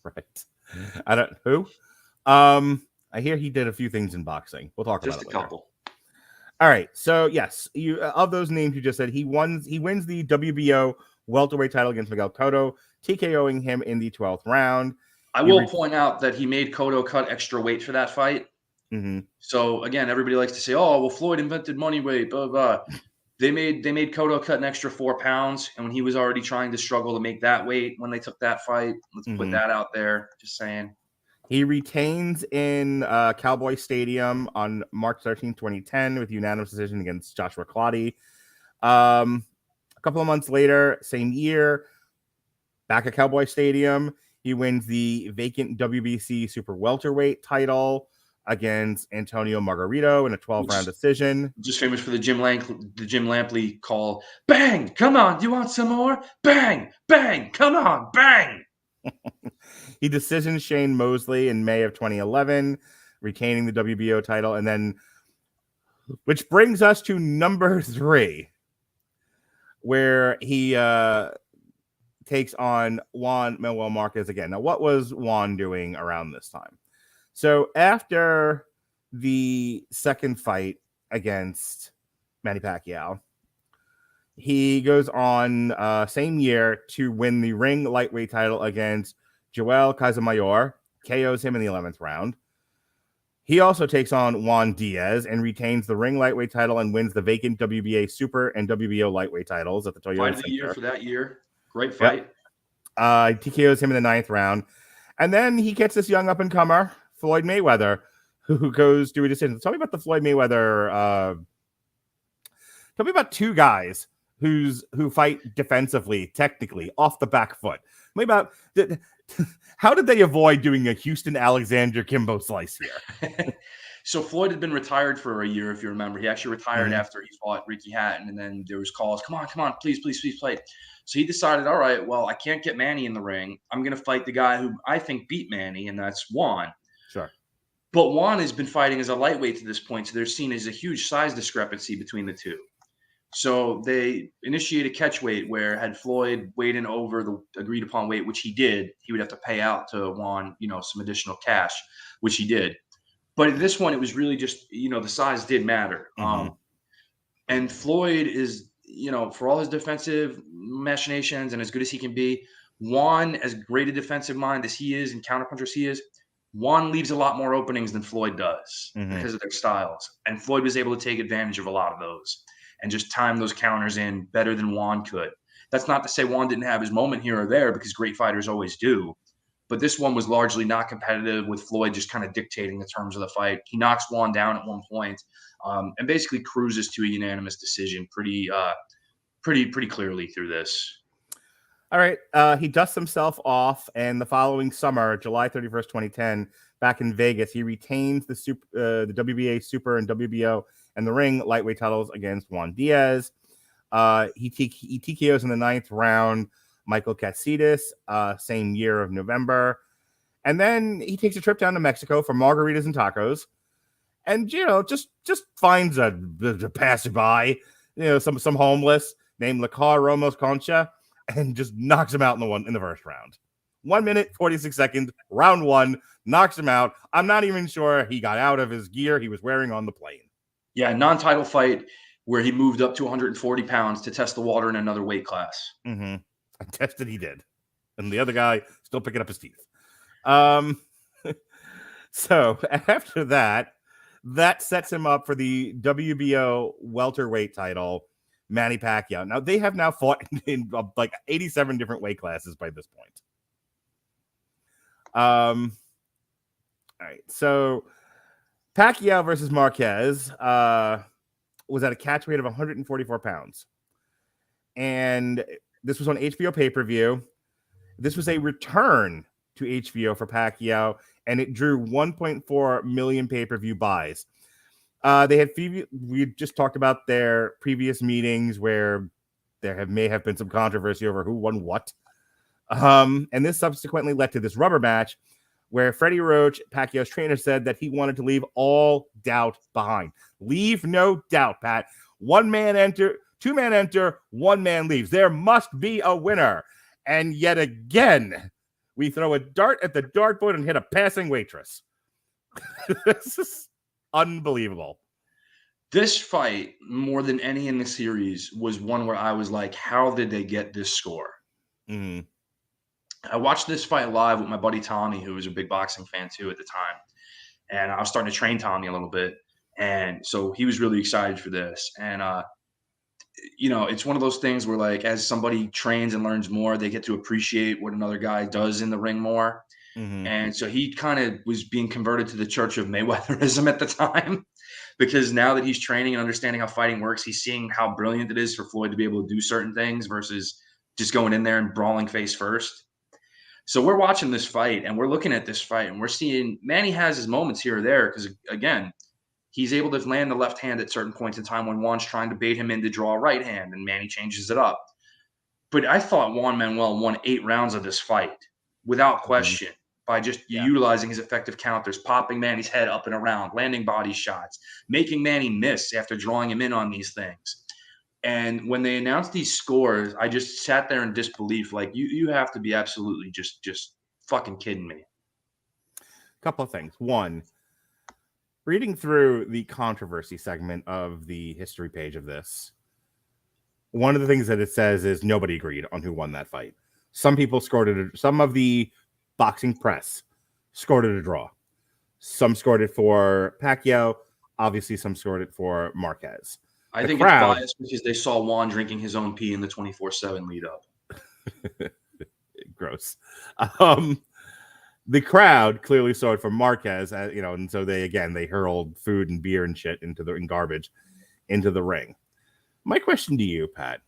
Right. Who? I hear he did a few things in boxing. We'll talk about it later. Just a couple. All right. So yes, of those names you just said, he wins the WBO welterweight title against Miguel Cotto, TKOing him in the 12th round. I will point out that he made Cotto cut extra weight for that fight. Mm-hmm. So again, everybody likes to say, "Oh, well, Floyd invented money weight." Blah blah. They made Cotto cut an extra 4 pounds, and when he was already trying to struggle to make that weight when they took that fight, let's put that out there. Just saying. He retains in Cowboy Stadium on March 13, 2010, with unanimous decision against Joshua Clottey. A couple of months later, same year, back at Cowboy Stadium, he wins the vacant WBC super welterweight title against Antonio Margarito in a 12-round decision. Just famous for the Jim Lampley call. Bang! Come on, do you want some more? Bang! Bang! Come on, bang! He decisioned Shane Mosley in May of 2011, retaining the WBO title. And then, which brings us to number 3, where he takes on Juan Manuel Marquez again. Now, what was Juan doing around this time? So after the second fight against Manny Pacquiao, he goes on same year to win the ring lightweight title against Joel Casamayor, KOs him in the 11th round. He also takes on Juan Diaz and retains the ring lightweight title and wins the vacant WBA super and WBO lightweight titles at the Toyota Fight of the year for that year. Great fight. Yep. TKOs him in the 9th round. And then he gets this young up-and-comer, Floyd Mayweather, who goes to a decision. Tell me about the Floyd Mayweather. Tell me about two guys who fight defensively, technically, off the back foot. Tell me about how did they avoid doing a Houston Alexander Kimbo slice here? So Floyd had been retired for a year, if you remember. He actually retired after he fought Ricky Hatton, and then there was calls, come on, please play. So he decided, all right, well, I can't get Manny in the ring. I'm going to fight the guy who I think beat Manny, and that's Juan. Sure. But Juan has been fighting as a lightweight to this point, so they're seen as a huge size discrepancy between the two. So they initiate a catch weight where had Floyd weighed in over the agreed upon weight, which he did, he would have to pay out to Juan, some additional cash, which he did. But in this one, it was really just, the size did matter. And Floyd is, for all his defensive machinations and as good as he can be, Juan, as great a defensive mind as he is and counterpuncher as he is, Juan leaves a lot more openings than Floyd does because of their styles. And Floyd was able to take advantage of a lot of those and just time those counters in better than Juan could. That's not to say Juan didn't have his moment here or there, because great fighters always do. But this one was largely not competitive, with Floyd just kind of dictating the terms of the fight. He knocks Juan down at one point, and basically cruises to a unanimous decision pretty clearly through this. All right. He dusts himself off, and the following summer, July 31st, 2010, back in Vegas, he retains the WBA Super and WBO and the ring lightweight titles against Juan Diaz. He TKOs in the 9th round Michael Katsidis, same year of November. And then he takes a trip down to Mexico for margaritas and tacos. And, just finds a passerby, some homeless named Lacar Ramos Concha. and just knocks him out in the first round. 1 minute, 46 seconds, round one, knocks him out. I'm not even sure he got out of his gear he was wearing on the plane. Yeah, non-title fight where he moved up to 140 pounds to test the water in another weight class. Mm-hmm. I tested he did. And the other guy still picking up his teeth. So after that sets him up for the WBO welterweight title, Manny Pacquiao. Now, they have now fought in like 87 different weight classes by this point. All right, so Pacquiao versus Marquez was at a catch weight of 144 pounds. And this was on HBO pay-per-view. This was a return to HBO for Pacquiao, and it drew 1.4 million pay-per-view buys. We just talked about their previous meetings where may have been some controversy over who won what. And this subsequently led to this rubber match where Freddie Roach, Pacquiao's trainer, said that he wanted to leave all doubt behind. Leave no doubt, Pat. One man enter, two man enter, one man leaves. There must be a winner. And yet again, we throw a dart at the dartboard and hit a passing waitress. This is unbelievable. This fight, more than any in the series, was one where I was like, how did they get this score? Mm-hmm. I watched this fight live with my buddy Tommy, who was a big boxing fan too at the time. And I was starting to train Tommy a little bit. And so he was really excited for this. And, it's one of those things where, like, as somebody trains and learns more, they get to appreciate what another guy does in the ring more. Mm-hmm. And so he kind of was being converted to the Church of Mayweatherism at the time, because now that he's training and understanding how fighting works, he's seeing how brilliant it is for Floyd to be able to do certain things versus just going in there and brawling face first. So we're watching this fight and we're looking at this fight and we're seeing Manny has his moments here or there because, again, he's able to land the left hand at certain points in time when Juan's trying to bait him in to draw a right hand and Manny changes it up. But I thought Juan Manuel won 8 rounds of this fight without question by just utilizing his effective counters, popping Manny's head up and around, landing body shots, making Manny miss after drawing him in on these things. And when they announced these scores, I just sat there in disbelief. Like, you have to be absolutely just fucking kidding me. A couple of things. One, reading through the controversy segment of the history page of this, one of the things that it says is nobody agreed on who won that fight. Some people scored it. Some of the boxing press scored it a draw. Some scored it for Pacquiao. Obviously, some scored it for Marquez. I think it's biased because they saw Juan drinking his own pee in the 24/7 lead up. Gross. The crowd clearly saw it for Marquez, and so they hurled food and beer and shit and garbage into the ring. My question to you, Pat: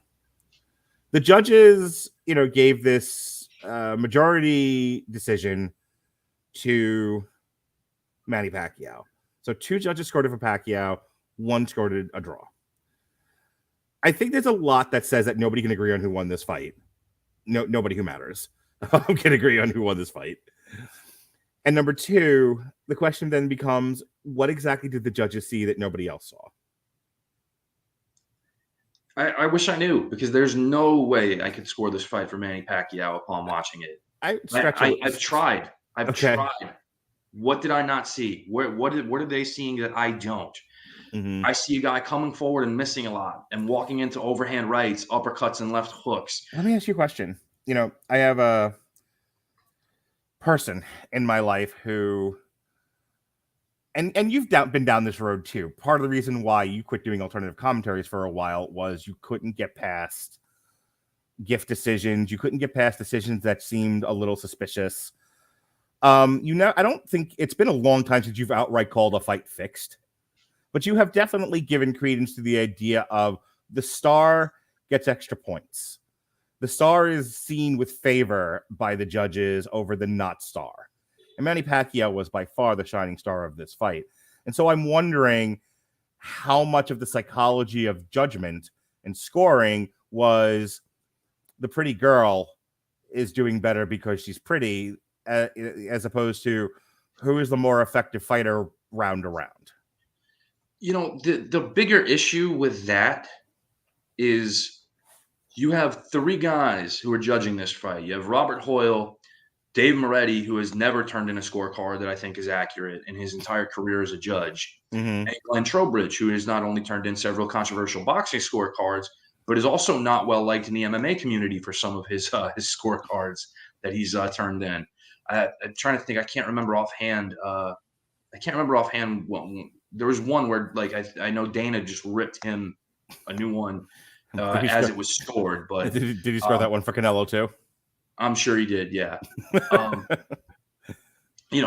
the judges, gave this majority decision to Manny Pacquiao. So 2 judges scored it for Pacquiao, 1 scored it a draw. I think there's a lot that says that nobody can agree on who won this fight. Nobody who matters can agree on who won this fight. And number 2, the question then becomes, what exactly did the judges see that nobody else saw? I wish I knew, because there's no way I could score this fight for Manny Pacquiao upon watching it. I've tried. I've tried. What did I not see? What are they seeing that I don't? Mm-hmm. I see a guy coming forward and missing a lot and walking into overhand rights, uppercuts, and left hooks. Let me ask you a question. I have a person in my life who, and you've been down this road too. Part of the reason why you quit doing alternative commentaries for a while was you couldn't get past gift decisions. You couldn't get past decisions that seemed a little suspicious. I don't think it's been a long time since you've outright called a fight fixed. But you have definitely given credence to the idea of the star gets extra points. The star is seen with favor by the judges over the not star. And Manny Pacquiao was by far the shining star of this fight. And so I'm wondering how much of the psychology of judgment and scoring was the pretty girl is doing better because she's pretty, as opposed to who is the more effective fighter round to round. The bigger issue with that is You have three guys who are judging this fight. You have Robert Hoyle, Dave Moretti, who has never turned in a scorecard that I think is accurate in his entire career as a judge, and Glenn Trowbridge, who has not only turned in several controversial boxing scorecards, but is also not well liked in the MMA community for some of his scorecards that he's turned in. I'm trying to think. I can't remember offhand. Well, there was one where, like, I know Dana just ripped him a new one as it was scored. But did he score that one for Canelo too? I'm sure he did. Yeah.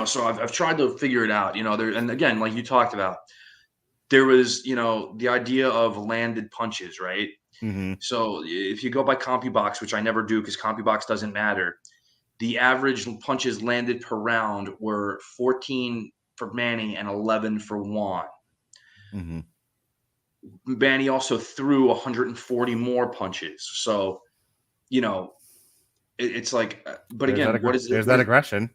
So I've tried to figure it out. And again, like you talked about, there was the idea of landed punches, right? So if you go by CompuBox, which I never do because CompuBox doesn't matter, the average punches landed per round were 14 for Manny and 11 for Juan. Manny also threw 140 more punches. So, it's like, but again, what is it? There's that aggression.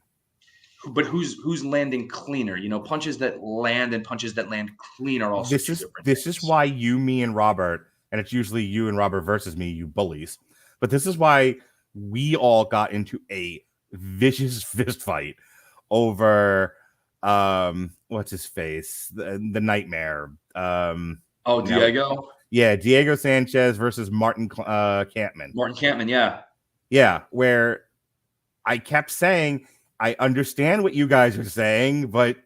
But who's landing cleaner? Punches that land and punches that land clean are also two different things. This is why you, me, and Robert, and it's usually you and Robert versus me, you bullies. But this is why we all got into a vicious fist fight over what's his face, the nightmare. Diego. Yeah, Diego Sanchez versus Martin Kampmann. Martin Kampmann, yeah. Where I kept saying, I understand what you guys are saying, but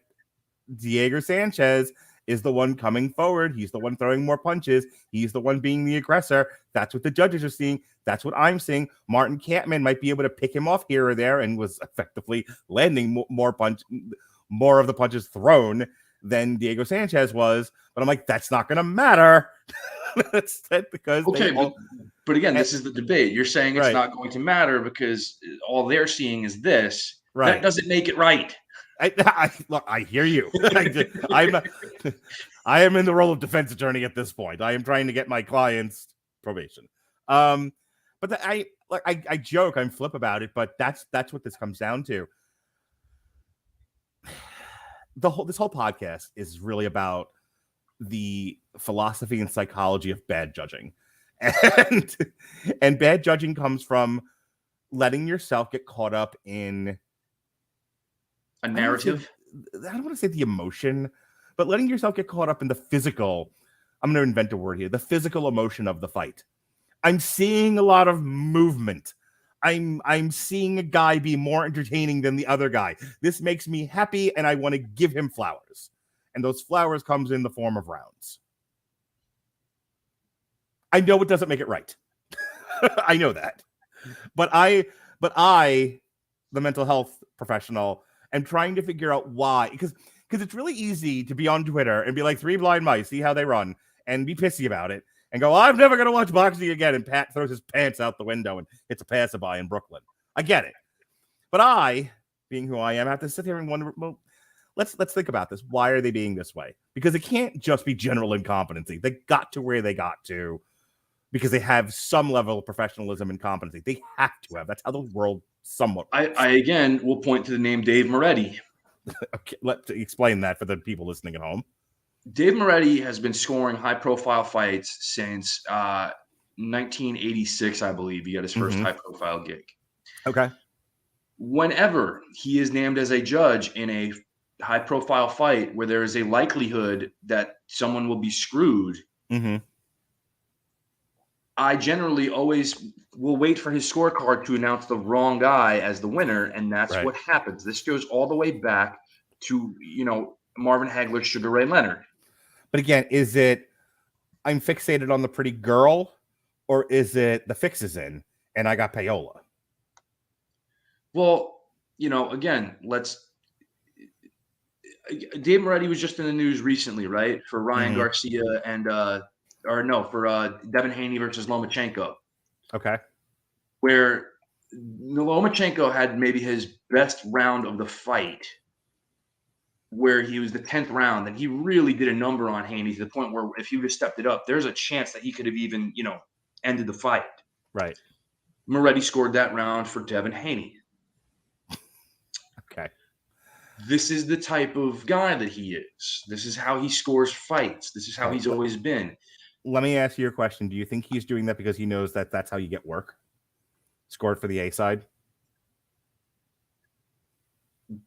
Diego Sanchez is the one coming forward. He's the one throwing more punches. He's the one being the aggressor. That's what the judges are seeing. That's what I'm seeing. Martin Kampmann might be able to pick him off here or there and was effectively landing more of the punches thrown than Diego Sanchez was. But I'm like, that's not going to matter. That's because but again, this is the debate. You're saying it's not going to matter because all they're seeing is this. Right. That doesn't make it right. Look, I hear you. I am in the role of defense attorney at this point. I am trying to get my clients probation. But I joke, I'm flip about it, but that's what this comes down to. This whole podcast is really about the philosophy and psychology of bad judging, and bad judging comes from letting yourself get caught up in a narrative. I don't want to say the emotion, but letting yourself get caught up in the physical. I'm going to invent a word here. The physical emotion of the fight. I'm seeing a lot of movement. I'm seeing a guy be more entertaining than the other guy. This makes me happy, and I want to give him flowers. And those flowers comes in the form of rounds. I know it doesn't make it right. I know that. But I, the mental health professional, am trying to figure out why. Because it's really easy to be on Twitter and be like 3 blind mice, see how they run, and be pissy about it. And go, I'm never going to watch boxing again. And Pat throws his pants out the window and hits a passerby in Brooklyn. I get it. But I, being who I am, have to sit here and wonder, well, let's think about this. Why are they being this way? Because it can't just be general incompetency. They got to where they got to because they have some level of professionalism and competency. They have to have. That's how the world somewhat works. I again will point to the name Dave Moretti. Okay, let's explain that for the people listening at home. Dave Moretti has been scoring high-profile fights since 1986, I believe. He got his first high-profile gig. Okay. Whenever he is named as a judge in a high-profile fight where there is a likelihood that someone will be screwed, I generally always will wait for his scorecard to announce the wrong guy as the winner, and that's what happens. This goes all the way back to, Marvin Hagler's Sugar Ray Leonard. But again, is it I'm fixated on the pretty girl, or is it the fix is in and I got payola? Well, again, Dave Moretti was just in the news recently, right? For Ryan Garcia and for Devin Haney versus Lomachenko. Okay. Where Lomachenko had maybe his best round of the fight, where he was the 10th round, and he really did a number on Haney to the point where if he would have stepped it up, there's a chance that he could have even, ended the fight. Right. Moretti scored that round for Devin Haney. Okay. This is the type of guy that he is. This is how he scores fights. This is how he's always been. let me ask you a question. Do you think he's doing that because he knows that that's how you get work? Scored for the A side?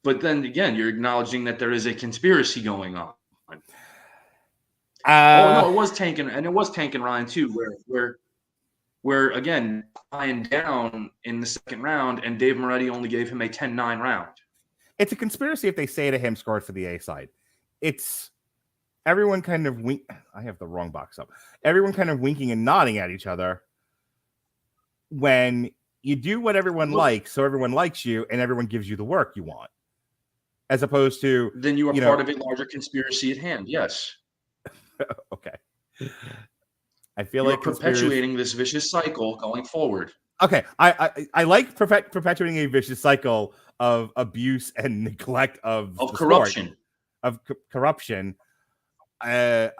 But then again, you're acknowledging that there is a conspiracy going on. No, it was Tank and Ryan too, where again, Ryan down in the second round, and Dave Moretti only gave him a 10-9 round. It's a conspiracy if they say to him, scored for the A side. It's everyone kind of I have the wrong box up. Everyone kind of winking and nodding at each other when you do what everyone likes, so everyone likes you and everyone gives you the work you want. As opposed to... Then you are part of a larger conspiracy at hand, yes. Okay. I feel like perpetuating this vicious cycle going forward. Okay, I like perpetuating a vicious cycle of abuse and neglect of corruption. Corruption. I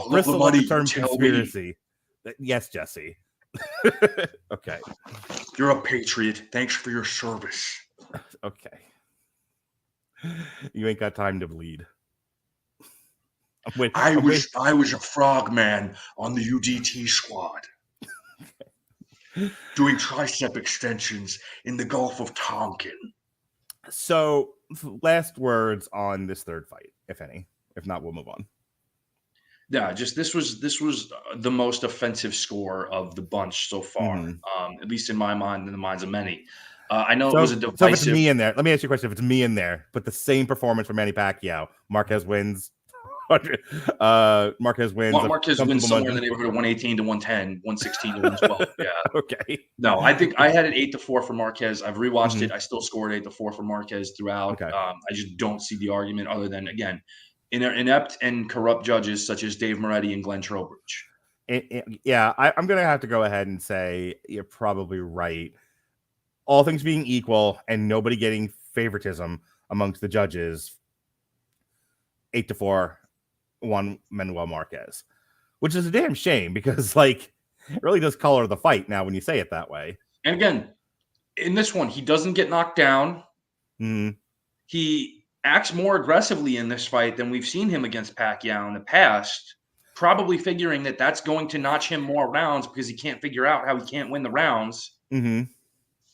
bristle at the term conspiracy. Yes, Jesse. Okay. You're a patriot. Thanks for your service. Okay. You ain't got time to bleed. I wish I was a frogman on the UDT squad. Doing tricep extensions in the Gulf of Tonkin. So, last words on this third fight, if any. If not, we'll move on. Yeah, just this was the most offensive score of the bunch so far, at least in my mind and the minds of many. I know it was a divisive... So if it's me in there, let me ask you a question. If it's me in there, but the same performance for Manny Pacquiao, Marquez wins. Marquez wins somewhere in the neighborhood of 118 to 110, 116 to 112. Yeah. Okay. No, I think I had it 8-4 for Marquez. I've rewatched it. I still scored 8-4 for Marquez throughout. Okay. I just don't see the argument other than, again, inept and corrupt judges such as Dave Moretti and Glenn Trowbridge. I'm going to have to go ahead and say you're probably right. All things being equal and nobody getting favoritism amongst the judges, 8-4 Juan Manuel Marquez, which is a damn shame because, like, it really does color the fight now when you say it that way. And again, in this one, he doesn't get knocked down. He acts more aggressively in this fight than we've seen him against Pacquiao in the past, probably figuring that that's going to notch him more rounds because he can't figure out how he can't win the rounds.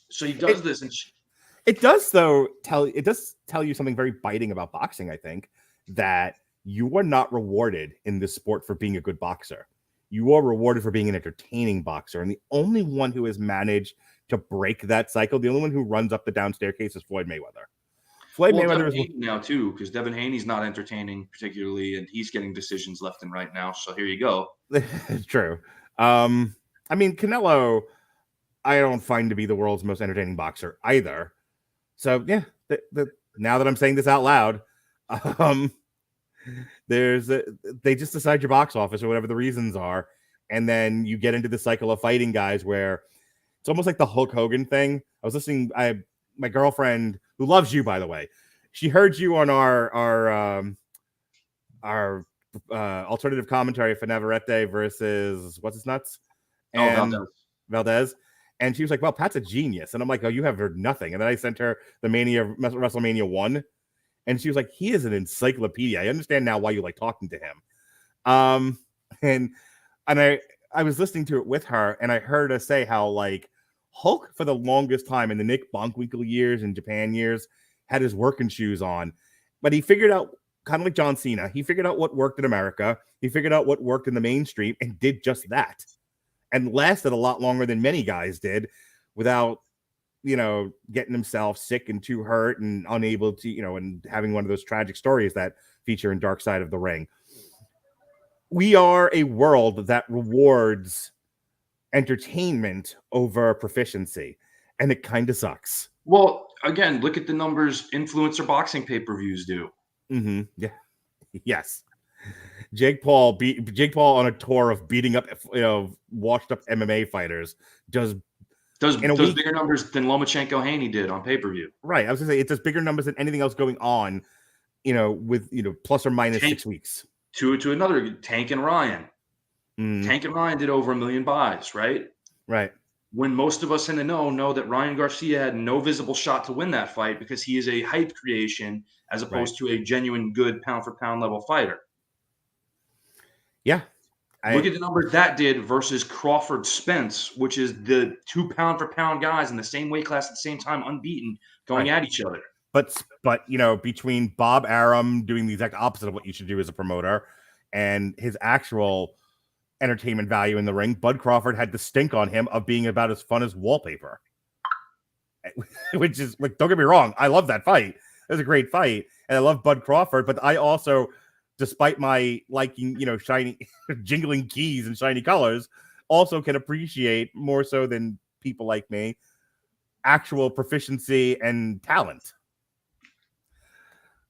So he does this. And it does tell you something very biting about boxing, I think, that you are not rewarded in this sport for being a good boxer. You are rewarded for being an entertaining boxer. And the only one who has managed to break that cycle, the only one who runs up the down staircase is Floyd Mayweather. Mayweather is now too, because Devin Haney's not entertaining particularly, and he's getting decisions left and right now. So here you go. It's true. I mean, Canelo, I don't find to be the world's most entertaining boxer either. So yeah, now that I'm saying this out loud, they just decide your box office or whatever the reasons are, and then you get into the cycle of fighting guys where it's almost like the Hulk Hogan thing. I was listening. My girlfriend, who loves you, by the way, she heard you on our alternative commentary for Navarrete versus what's his nuts and Valdez. And she was like, well, Pat's a genius. And I'm like, oh, you have heard nothing. And then I sent her the WrestleMania 1. And she was like, he is an encyclopedia. I understand now why you like talking to him. And I was listening to it with her, and I heard her say how, like, Hulk for the longest time in the Nick Bockwinkel years and Japan years had his working shoes on. But he figured out, kind of like John Cena, he figured out what worked in America. He figured out what worked in the mainstream and did just that. And lasted a lot longer than many guys did without, getting himself sick and too hurt and unable to, and having one of those tragic stories that feature in Dark Side of the Ring. We are a world that rewards entertainment over proficiency, and it kind of sucks. Well, again, look at the numbers influencer boxing pay-per-views do. Yeah. Yes. Jake Paul on a tour of beating up, washed up MMA fighters does bigger numbers than Lomachenko Haney did on pay-per-view. Right. I was gonna say it does bigger numbers than anything else going on, with plus or minus 6 weeks. To another, Tank and Ryan. Tank and Ryan did over 1 million buys, right? Right. When most of us in the know that Ryan Garcia had no visible shot to win that fight because he is a hype creation as opposed to a genuine good pound for pound level fighter. Yeah. Look at the numbers that did versus Crawford Spence, which is the 2 pound for pound guys in the same weight class at the same time, unbeaten, going at each other. But between Bob Arum doing the exact opposite of what you should do as a promoter and his actual entertainment value in the ring, Bud Crawford had the stink on him of being about as fun as wallpaper. Which is, like, don't get me wrong, I love that fight. It was a great fight, and I love Bud Crawford, but I also, despite my liking, shiny, jingling keys and shiny colors, also can appreciate, more so than people like me, actual proficiency and talent.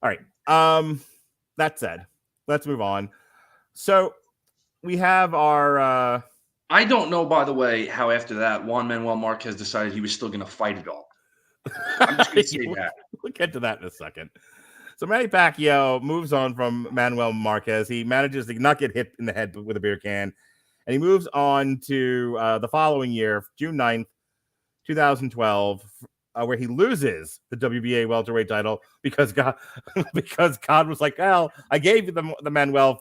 All right. That said, let's move on. So we have our. I don't know, by the way, how after that Juan Manuel Marquez decided he was still going to fight it all. I'm just going to say that. We'll get to that in a second. So Manny Pacquiao moves on from Manuel Marquez. He manages to not get hit in the head with a beer can, and he moves on to the following year, June 9th, 2012. Where he loses the WBA welterweight title because God was like, well, I gave you the Manuel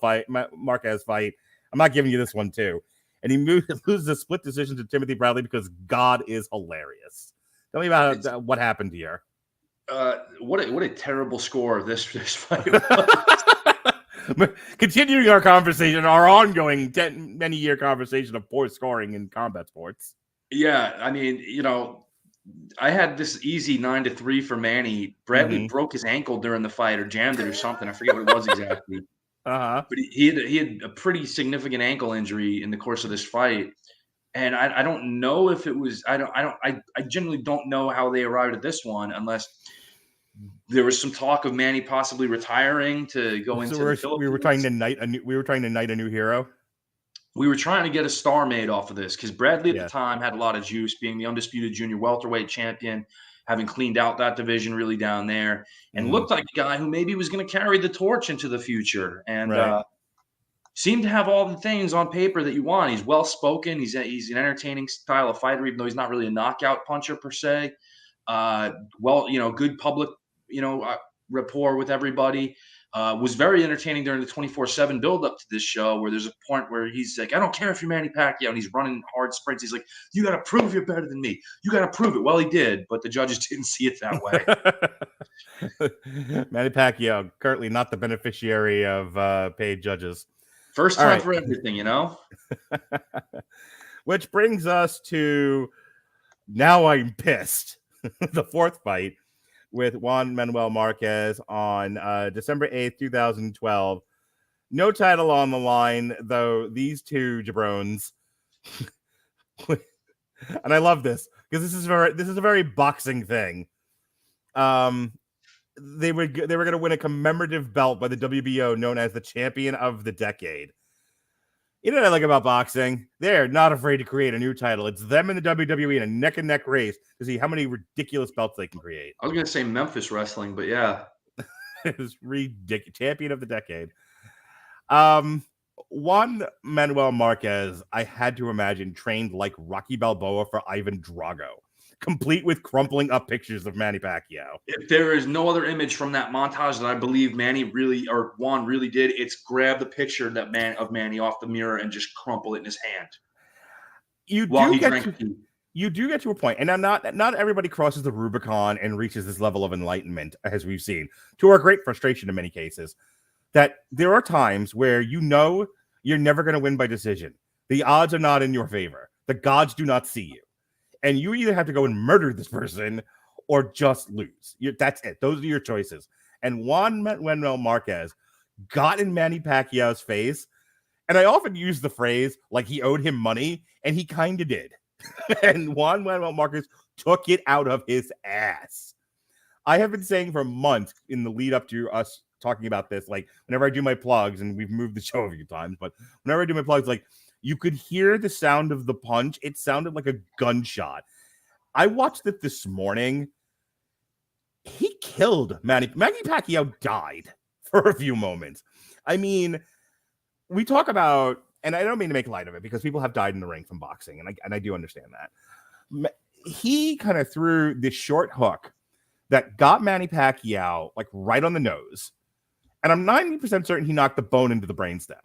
Marquez fight. I'm not giving you this one too. And he loses a split decision to Timothy Bradley because God is hilarious. Tell me about what happened here. What a terrible score this fight was. Continuing our conversation, our ongoing many-year conversation of poor scoring in combat sports. Yeah, I mean, I had this easy 9-3 for Manny. Bradley broke his ankle during the fight or jammed it or something. I forget what it was exactly. But he had a pretty significant ankle injury in the course of this fight. And I don't know if it was, I generally don't know how they arrived at this one unless there was some talk of Manny possibly retiring to go into the Philippines. We were trying to knight a new hero. We were trying to get a star made off of this because Bradley at the time had a lot of juice, being the undisputed junior welterweight champion, having cleaned out that division really down there, and looked like a guy who maybe was going to carry the torch into the future, and seemed to have all the things on paper that you want. He's well-spoken. He's an entertaining style of fighter, even though he's not really a knockout puncher per se. Good public, rapport with everybody. Was very entertaining during the 24/7 build-up to this show, where there's a point where he's like, I don't care if you're Manny Pacquiao, and he's running hard sprints. He's like, you got to prove you're better than me. You got to prove it. Well, he did, but the judges didn't see it that way. Manny Pacquiao, currently not the beneficiary of paid judges. First time for everything, Which brings us to Now I'm Pissed, the fourth fight, with Juan Manuel Marquez on December 8th, 2012. No title on the line, though these two jabrones, and I love this because this is a very boxing thing. They were going to win a commemorative belt by the WBO known as the Champion of the Decade. You know what I like about boxing? They're not afraid to create a new title. It's them and the WWE in a neck-and-neck race to see how many ridiculous belts they can create. I was going to say Memphis Wrestling, but yeah. It's ridiculous. Champion of the Decade. Juan Manuel Marquez, I had to imagine, trained like Rocky Balboa for Ivan Drago, complete with crumpling up pictures of Manny Pacquiao. If there is no other image from that montage that I believe Juan really did, it's grab the picture of Manny off the mirror and just crumple it in his hand. You do get to a point, and now not everybody crosses the Rubicon and reaches this level of enlightenment, as we've seen, to our great frustration in many cases, that there are times where you're never going to win by decision. The odds are not in your favor. The gods do not see you. And you either have to go and murder this person or just lose. That's it. Those are your choices. And Juan Manuel Marquez got in Manny Pacquiao's face. And I often use the phrase like he owed him money, and he kind of did. And Juan Manuel Marquez took it out of his ass. I have been saying for months in the lead up to us talking about this, like whenever I do my plugs, and we've moved the show a few times, but whenever I do my plugs, like, you could hear the sound of the punch. It sounded like a gunshot. I watched it this morning. He killed Manny Pacquiao died for a few moments. I mean, we talk about, and I don't mean to make light of it because people have died in the ring from boxing, and I do understand that. He kind of threw this short hook that got Manny Pacquiao like right on the nose, and I'm 90% certain he knocked the bone into the brainstem.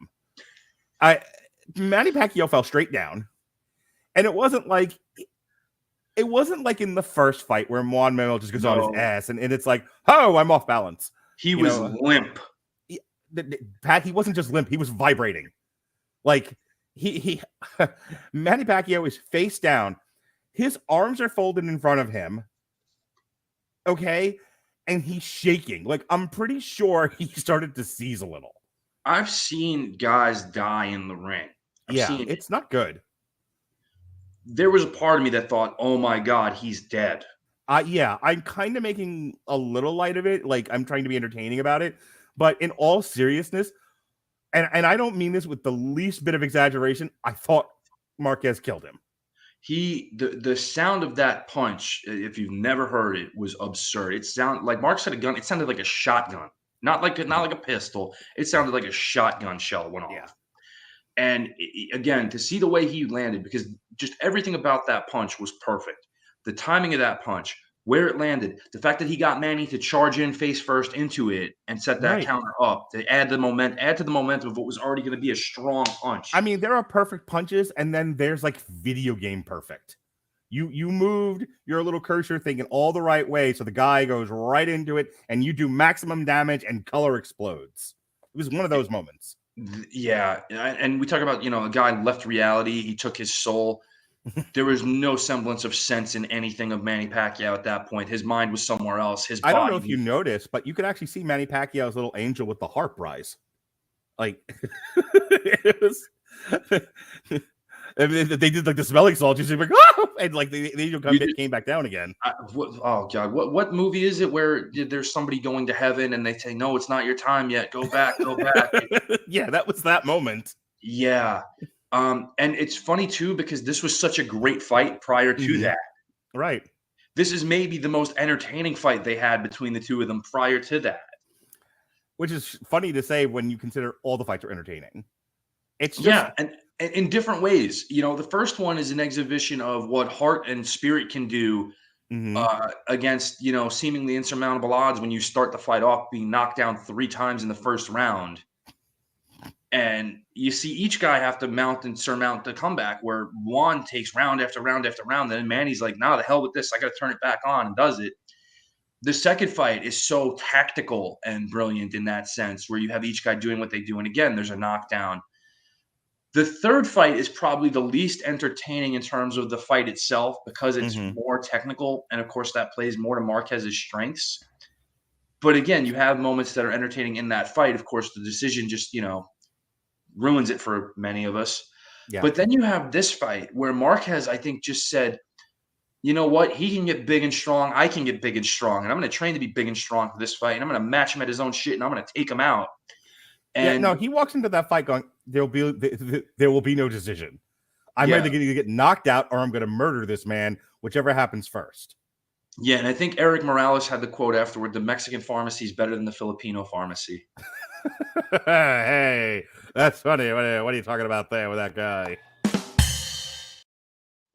Manny Pacquiao fell straight down, and it wasn't like in the first fight where Juan Manuel just goes on his ass, and it's like, oh, I'm off balance. He was limp. Pat, he wasn't just limp; he was vibrating. Like he Manny Pacquiao is face down. His arms are folded in front of him. Okay. And he's shaking. Like, I'm pretty sure he started to seize a little. I've seen guys die in the ring. It's not good. There was a part of me that thought, oh my God, he's dead. I'm kind of making a little light of it. Like, I'm trying to be entertaining about it. But in all seriousness, and I don't mean this with the least bit of exaggeration, I thought Marquez killed him. The sound of that punch, if you've never heard it, was absurd. It sounded like Mark said a gun. It sounded like a shotgun, not like a pistol. It sounded like a shotgun shell went off. Yeah. And again, to see the way he landed, because just everything about that punch was perfect. The timing of that punch, where it landed, the fact that he got Manny to charge in face first into it and set that counter up to add to the momentum of what was already going to be a strong punch. I mean, there are perfect punches, and then there's like video game perfect. You moved your little cursor thing in all the right way, so the guy goes right into it, and you do maximum damage, and color explodes. It was one of those moments. Yeah, and we talk about, a guy left reality. He took his soul. There was no semblance of sense in anything of Manny Pacquiao at that point. His mind was somewhere else. His body. I don't know if you noticed, but you could actually see Manny Pacquiao's little angel with the harp rise. Like, it was. I mean, they did like the smelling salts. You're like, oh! And like the angel came back down again. Oh God, what movie is it where there's somebody going to heaven and they say, no, it's not your time yet. Go back, go back. Yeah, that was that moment. Yeah. And it's funny too, because this was such a great fight prior to that. Right. This is maybe the most entertaining fight they had between the two of them prior to that. Which is funny to say when you consider all the fights are entertaining. It's just, yeah, and in different ways. The first one is an exhibition of what heart and spirit can do against, seemingly insurmountable odds when you start the fight off being knocked down 3 times in the first round. And you see each guy have to mount and surmount the comeback, where Juan takes round after round after round. Then Manny's like, nah, the hell with this. I got to turn it back on, and does it. The second fight is so tactical and brilliant in that sense, where you have each guy doing what they do. And again, there's a knockdown. The third fight is probably the least entertaining in terms of the fight itself, because it's more technical. And of course, that plays more to Marquez's strengths. But again, you have moments that are entertaining in that fight. Of course, the decision just, ruins it for many of us. Yeah. But then you have this fight where Marquez, I think, just said, you know what? He can get big and strong. I can get big and strong. And I'm going to train to be big and strong for this fight. And I'm going to match him at his own shit. And I'm going to take him out. And he walks into that fight going, there will be no decision. I'm either going to get knocked out or I'm going to murder this man, whichever happens first. Yeah, and I think Eric Morales had the quote afterward, the Mexican pharmacy is better than the Filipino pharmacy. Hey, that's funny. What are you talking about there with that guy?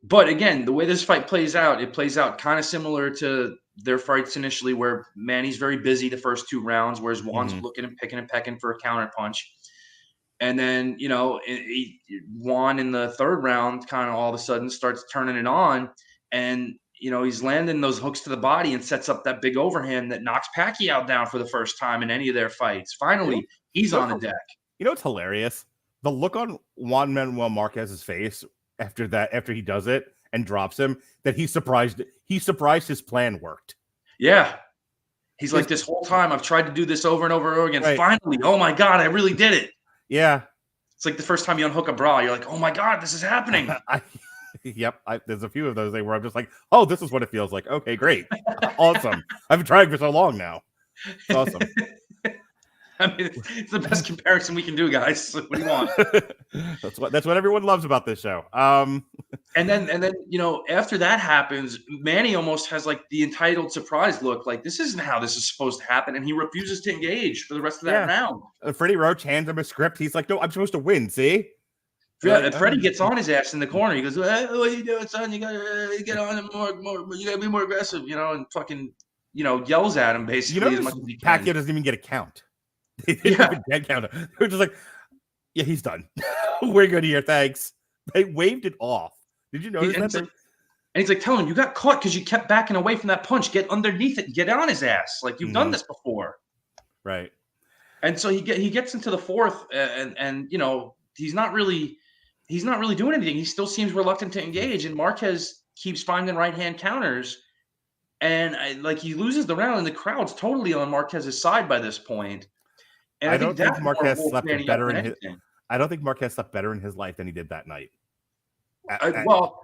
But again, the way this fight plays out, it plays out kind of similar to their fights initially, where Manny's very busy the first 2 rounds, whereas Juan's looking and picking and pecking for a counter punch. And then, Juan in the 3rd round kind of all of a sudden starts turning it on, and he's landing those hooks to the body and sets up that big overhand that knocks Pacquiao down for the first time in any of their fights. Finally, he's on the deck. It's hilarious. The look on Juan Manuel Marquez's face after he does it and drops him, that he's surprised his plan worked. Yeah. He's like, this whole time I've tried to do this over and over and over again. Right. Finally, oh my God, I really did it. Yeah. It's like the first time you unhook a bra, you're like, oh my God, this is happening. Yep, there's a few of those where I'm just like, oh, this is what it feels like. Okay, great. Awesome. I've been trying for so long now. It's awesome. I mean, it's the best comparison we can do, guys. What do you want? That's what everyone loves about this show. And then after that happens, Manny almost has like the entitled surprise look, like this isn't how this is supposed to happen, and he refuses to engage for the rest of that round. Freddie Roach hands him a script. He's like, no, I'm supposed to win. See. Freddie gets on his ass in the corner. He goes, hey, what are you doing, son? You gotta get on him more. You gotta be more aggressive, and fucking, yells at him basically as much as he can. Pacquiao doesn't even get a count. They didn't even dead count. They're just like, yeah, he's done. We're good here, thanks. They waved it off. Did you notice that? And he's like telling him, you got caught because you kept backing away from that punch. Get underneath it and get on his ass. Like, you've done this before. Right. And so he gets into the fourth, and you know, he's not really doing anything. He still seems reluctant to engage, and Marquez keeps finding right-hand counters. And he loses the round, and the crowd's totally on Marquez's side by this point. And I don't think Marquez slept better in his. anything. I don't think Marquez slept better in his life than he did that night. Well,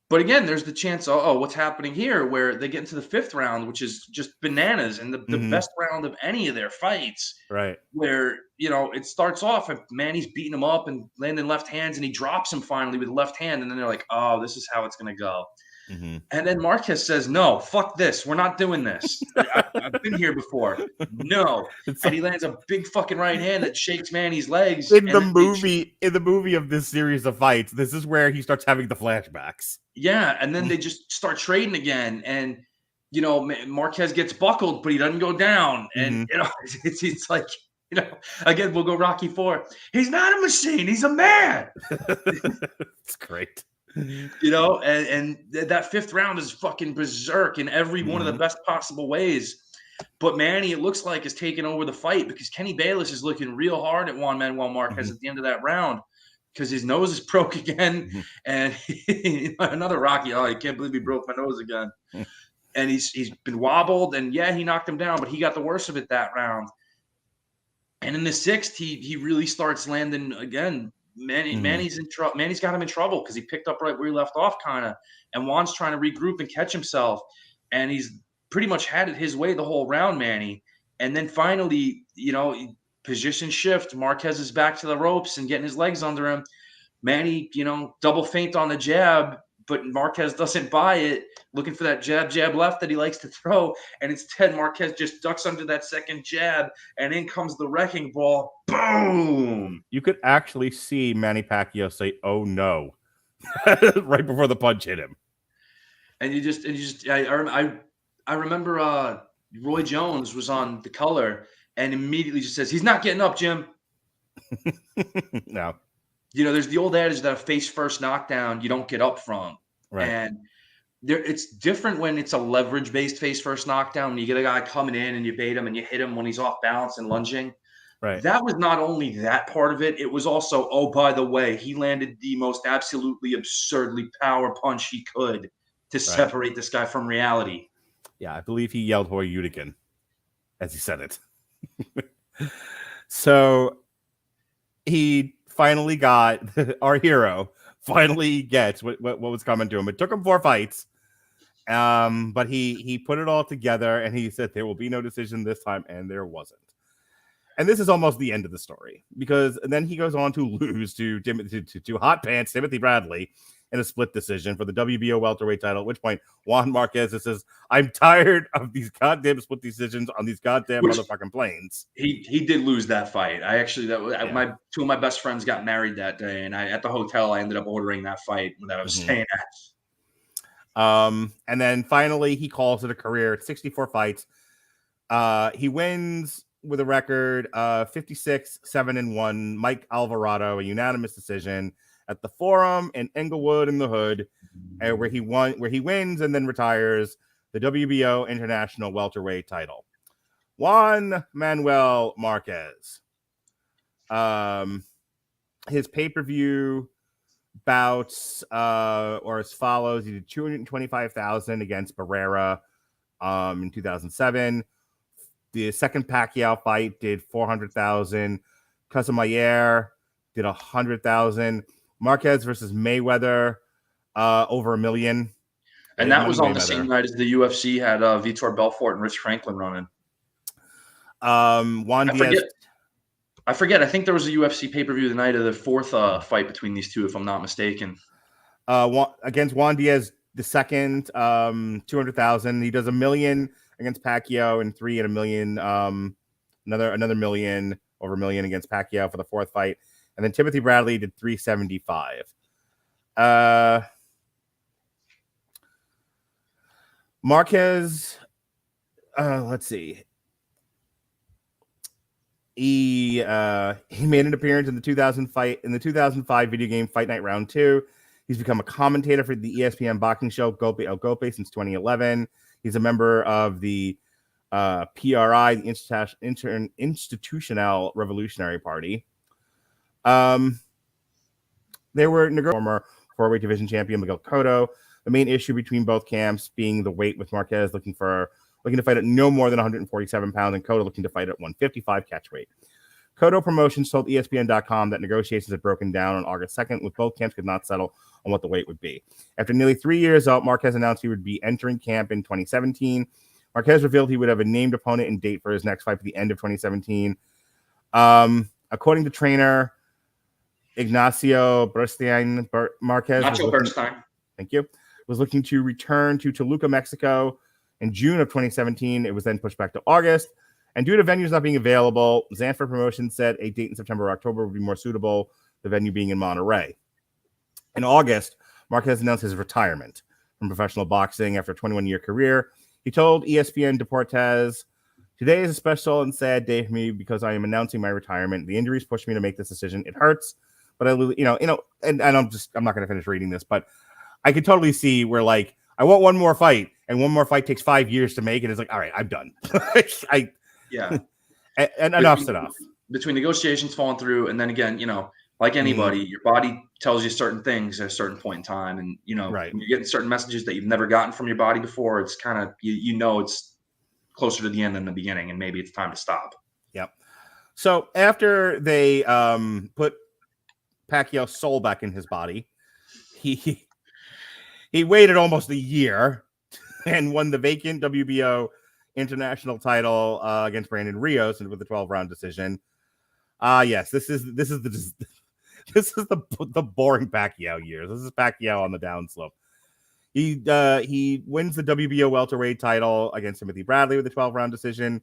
but again, there's the chance. Oh, what's happening here? Where they get into the fifth round, which is just bananas, and the best round of any of their fights. Right. Where, you know, it starts off and Manny's beating him up and landing left hands, and he drops him finally with the left hand, and then they're like, oh, this is how it's going to go. And then Marquez says, no, fuck this. We're not doing this. I've been here before. No. And he lands a big fucking right hand that shakes Manny's legs. In the movie of this series of fights, this is where he starts having the flashbacks. Yeah. And then they just start trading again. And, you know, Marquez gets buckled, but he doesn't go down. And, you know, it's like, you know, again, we'll go Rocky IV. He's not a machine. He's a man. It's great. You know, and that fifth round is fucking berserk in every one of the best possible ways. But Manny, it looks like, is taking over the fight because Kenny Bayless is looking real hard at Juan Manuel Marquez at the end of that round because his nose is broke again. And another Rocky, oh, I can't believe he broke my nose again. And he's been wobbled, and yeah, he knocked him down, but he got the worst of it that round. And in the sixth, he really starts landing again. Manny's in trouble. Manny's got him in trouble because he picked up right where he left off, kind of. And Juan's trying to regroup and catch himself, and he's pretty much had it his way the whole round, Manny. And then finally, you know, position shift. Marquez is back to the ropes and getting his legs under him. Manny, you know, double feint on the jab, but Marquez doesn't buy it, looking for that jab left that he likes to throw. And instead, Marquez just ducks under that second jab, and in comes the wrecking ball. Boom! You could actually see Manny Pacquiao say, oh, no, right before the punch hit him. And I remember Roy Jones was on The Color and immediately just says, he's not getting up, Jim. No. You know, there's the old adage that a face-first knockdown you don't get up from. Right. And it's different when it's a leverage-based face-first knockdown, when you get a guy coming in and you bait him and you hit him when he's off balance and lunging. Right. That was not only that part of it, it was also, oh, by the way, he landed the most absolutely absurdly power punch he could to separate this guy from reality. Yeah, I believe he yelled Hoy Udican as he said it. So he finally got, our hero finally gets what was coming to him. It took him 4 fights, but he put it all together, and he said there will be no decision this time, and there wasn't. And this is almost the end of the story, because then he goes on to lose to Hot Pants Timothy Bradley in a split decision for the WBO welterweight title, at which point Juan Marquez says, I'm tired of these goddamn split decisions on these goddamn motherfucking planes. He did lose that fight. I actually, my 2 of my best friends got married that day, and at the hotel, I ended up ordering that fight that I was staying at. And then finally he calls it a career at 64 fights. He wins with a record 56-7-1. Mike Alvarado, a unanimous decision at the Forum in Englewood in the Hood, where he wins and then retires the WBO International Welterweight title. Juan Manuel Marquez. His pay-per-view bouts are as follows. He did 225,000 against Barrera in 2007. The second Pacquiao fight did 400,000. Casamayer did 100,000. Marquez versus Mayweather, over 1 million. And that was on the same night as the UFC had Vitor Belfort and Rich Franklin running. Juan Diaz. I forget. I think there was a UFC pay-per-view the night of the 4th fight between these two, if I'm not mistaken. Against Juan Diaz the second, 200,000. He does 1 million against Pacquiao and 3 and 1 million. Another million, over 1 million against Pacquiao for the 4th fight. And then Timothy Bradley did 375. Marquez, let's see. He made an appearance in the 2005 video game Fight Night Round 2. He's become a commentator for the ESPN boxing show Golpe El Golpe since 2011. He's a member of the PRI, the Institutional Revolutionary Party. There were former 4-weight division champion Miguel Cotto. The main issue between both camps being the weight, with Marquez looking to fight at no more than 147 pounds, and Cotto looking to fight at 155 catch weight. Cotto Promotions told ESPN.com that negotiations had broken down on August 2nd, with both camps could not settle on what the weight would be. After nearly 3 years out, Marquez announced he would be entering camp in 2017. Marquez revealed he would have a named opponent and date for his next fight at the end of 2017. According to trainer Ignacio Bernstein, Marquez thank you, was looking to return to Toluca, Mexico in June of 2017. It was then pushed back to August. And due to venues not being available, Zanfer Promotions said a date in September or October would be more suitable, the venue being in Monterrey. In August, Marquez announced his retirement from professional boxing after a 21-year career. He told ESPN Deportes, "Today is a special and sad day for me because I am announcing my retirement. The injuries pushed me to make this decision. It hurts, but I'm not going to finish reading this, but I could totally see where, like, I want one more fight, and one more fight takes 5 years to make, and it's like, all right, I'm done." And enough's enough. Between negotiations falling through, and then again, like anybody, your body tells you certain things at a certain point in time, and right. when you're getting certain messages that you've never gotten from your body before, it's kind of it's closer to the end than the beginning, and maybe it's time to stop. Yep. So after they put Pacquiao's soul back in his body, he waited almost a year and won the vacant WBO international title against Brandon Rios with a 12-round decision. Yes, this is the boring Pacquiao years. This is Pacquiao on the downslope. He wins the WBO welterweight title against Timothy Bradley with a 12-round decision.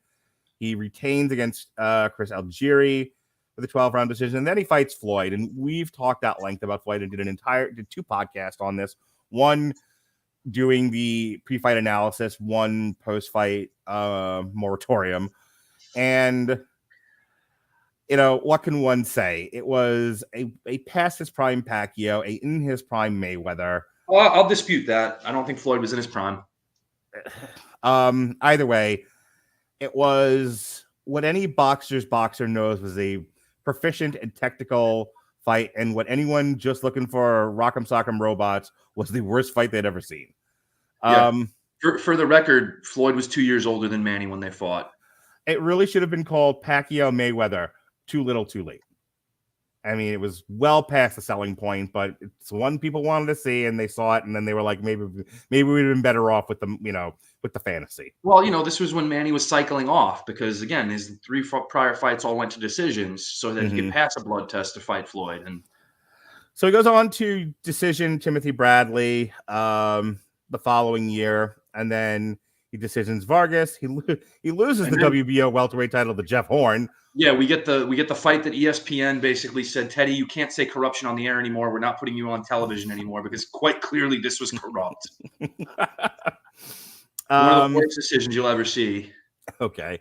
He retains against Chris Algieri with a 12-round decision, and then he fights Floyd. And we've talked at length about Floyd and did 2 podcasts on this. One doing the pre-fight analysis, one post-fight moratorium. And what can one say? It was a past his prime Pacquiao, a in his prime Mayweather. Well, I'll dispute that. I don't think Floyd was in his prime. Either way, it was what any boxer knows was a proficient and technical fight, and what anyone just looking for rock'em sock'em robots was the worst fight they'd ever seen. For the record, Floyd was 2 years older than Manny when they fought. It really should have been called Pacquiao Mayweather. Too little, too late. I mean, it was well past the selling point, but it's one people wanted to see, and they saw it, and then they were like, maybe we'd have been better off with the fantasy. Well, this was when Manny was cycling off because, again, his 3 prior fights all went to decisions so that he could pass a blood test to fight Floyd. And so he goes on to decision Timothy Bradley the following year, and then he decisions Vargas. He loses the WBO welterweight title to Jeff Horn. Yeah, we get the fight that ESPN basically said, Teddy, you can't say corruption on the air anymore. We're not putting you on television anymore because quite clearly this was corrupt. One of the worst decisions you'll ever see. Okay.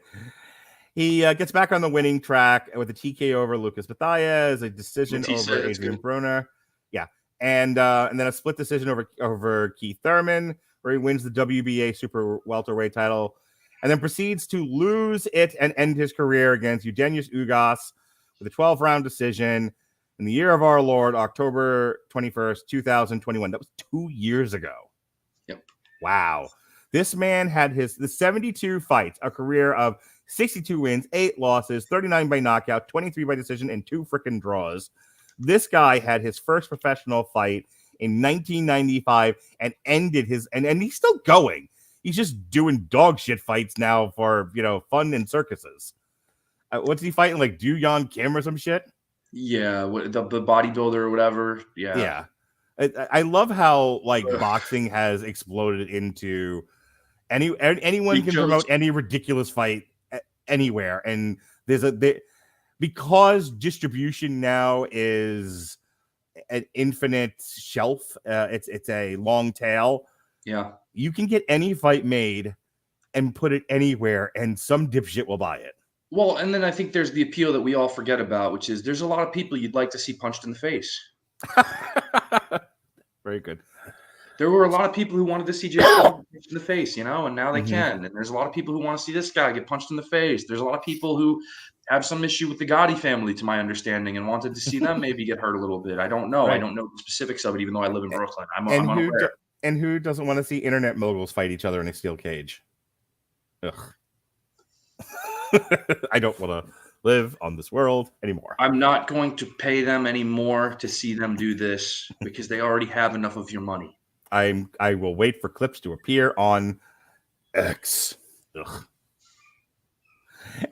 He gets back on the winning track with a TKO over Lucas Mathias, a decision over Adrian Broner. Yeah. And then a split decision over Keith Thurman, where he wins the WBA super welterweight title, and then proceeds to lose it and end his career against Eugenius Ugas with a 12-round decision in the year of our Lord, October 21st, 2021. That was 2 years ago. Yep. Wow. This man had the 72 fights, a career of 62 wins, 8 losses, 39 by knockout, 23 by decision, and 2 freaking draws. This guy had his first professional fight in 1995 and ended and he's still going. He's just doing dog shit fights now for, fun and circuses. What's he fighting? Like Do-Yeon Kim or some shit? Yeah. The bodybuilder or whatever. Yeah. Yeah. I love how boxing has exploded into anyone can promote any ridiculous fight anywhere. And because distribution now is an infinite shelf, it's a long tail. Yeah. You can get any fight made and put it anywhere, and some dipshit will buy it. Well, and then I think there's the appeal that we all forget about, which is there's a lot of people you'd like to see punched in the face. Very good. There were a lot of people who wanted to see Jake Paul get punched in the face, and now they can. And there's a lot of people who want to see this guy get punched in the face. There's a lot of people who have some issue with the Gotti family, to my understanding, and wanted to see them maybe get hurt a little bit. I don't know. I don't know the specifics of it, even though I live in Brooklyn. I'm unaware. And who doesn't want to see internet moguls fight each other in a steel cage? Ugh. I don't want to live on this world anymore. I'm not going to pay them any more to see them do this because they already have enough of your money. I will wait for clips to appear on X. Ugh.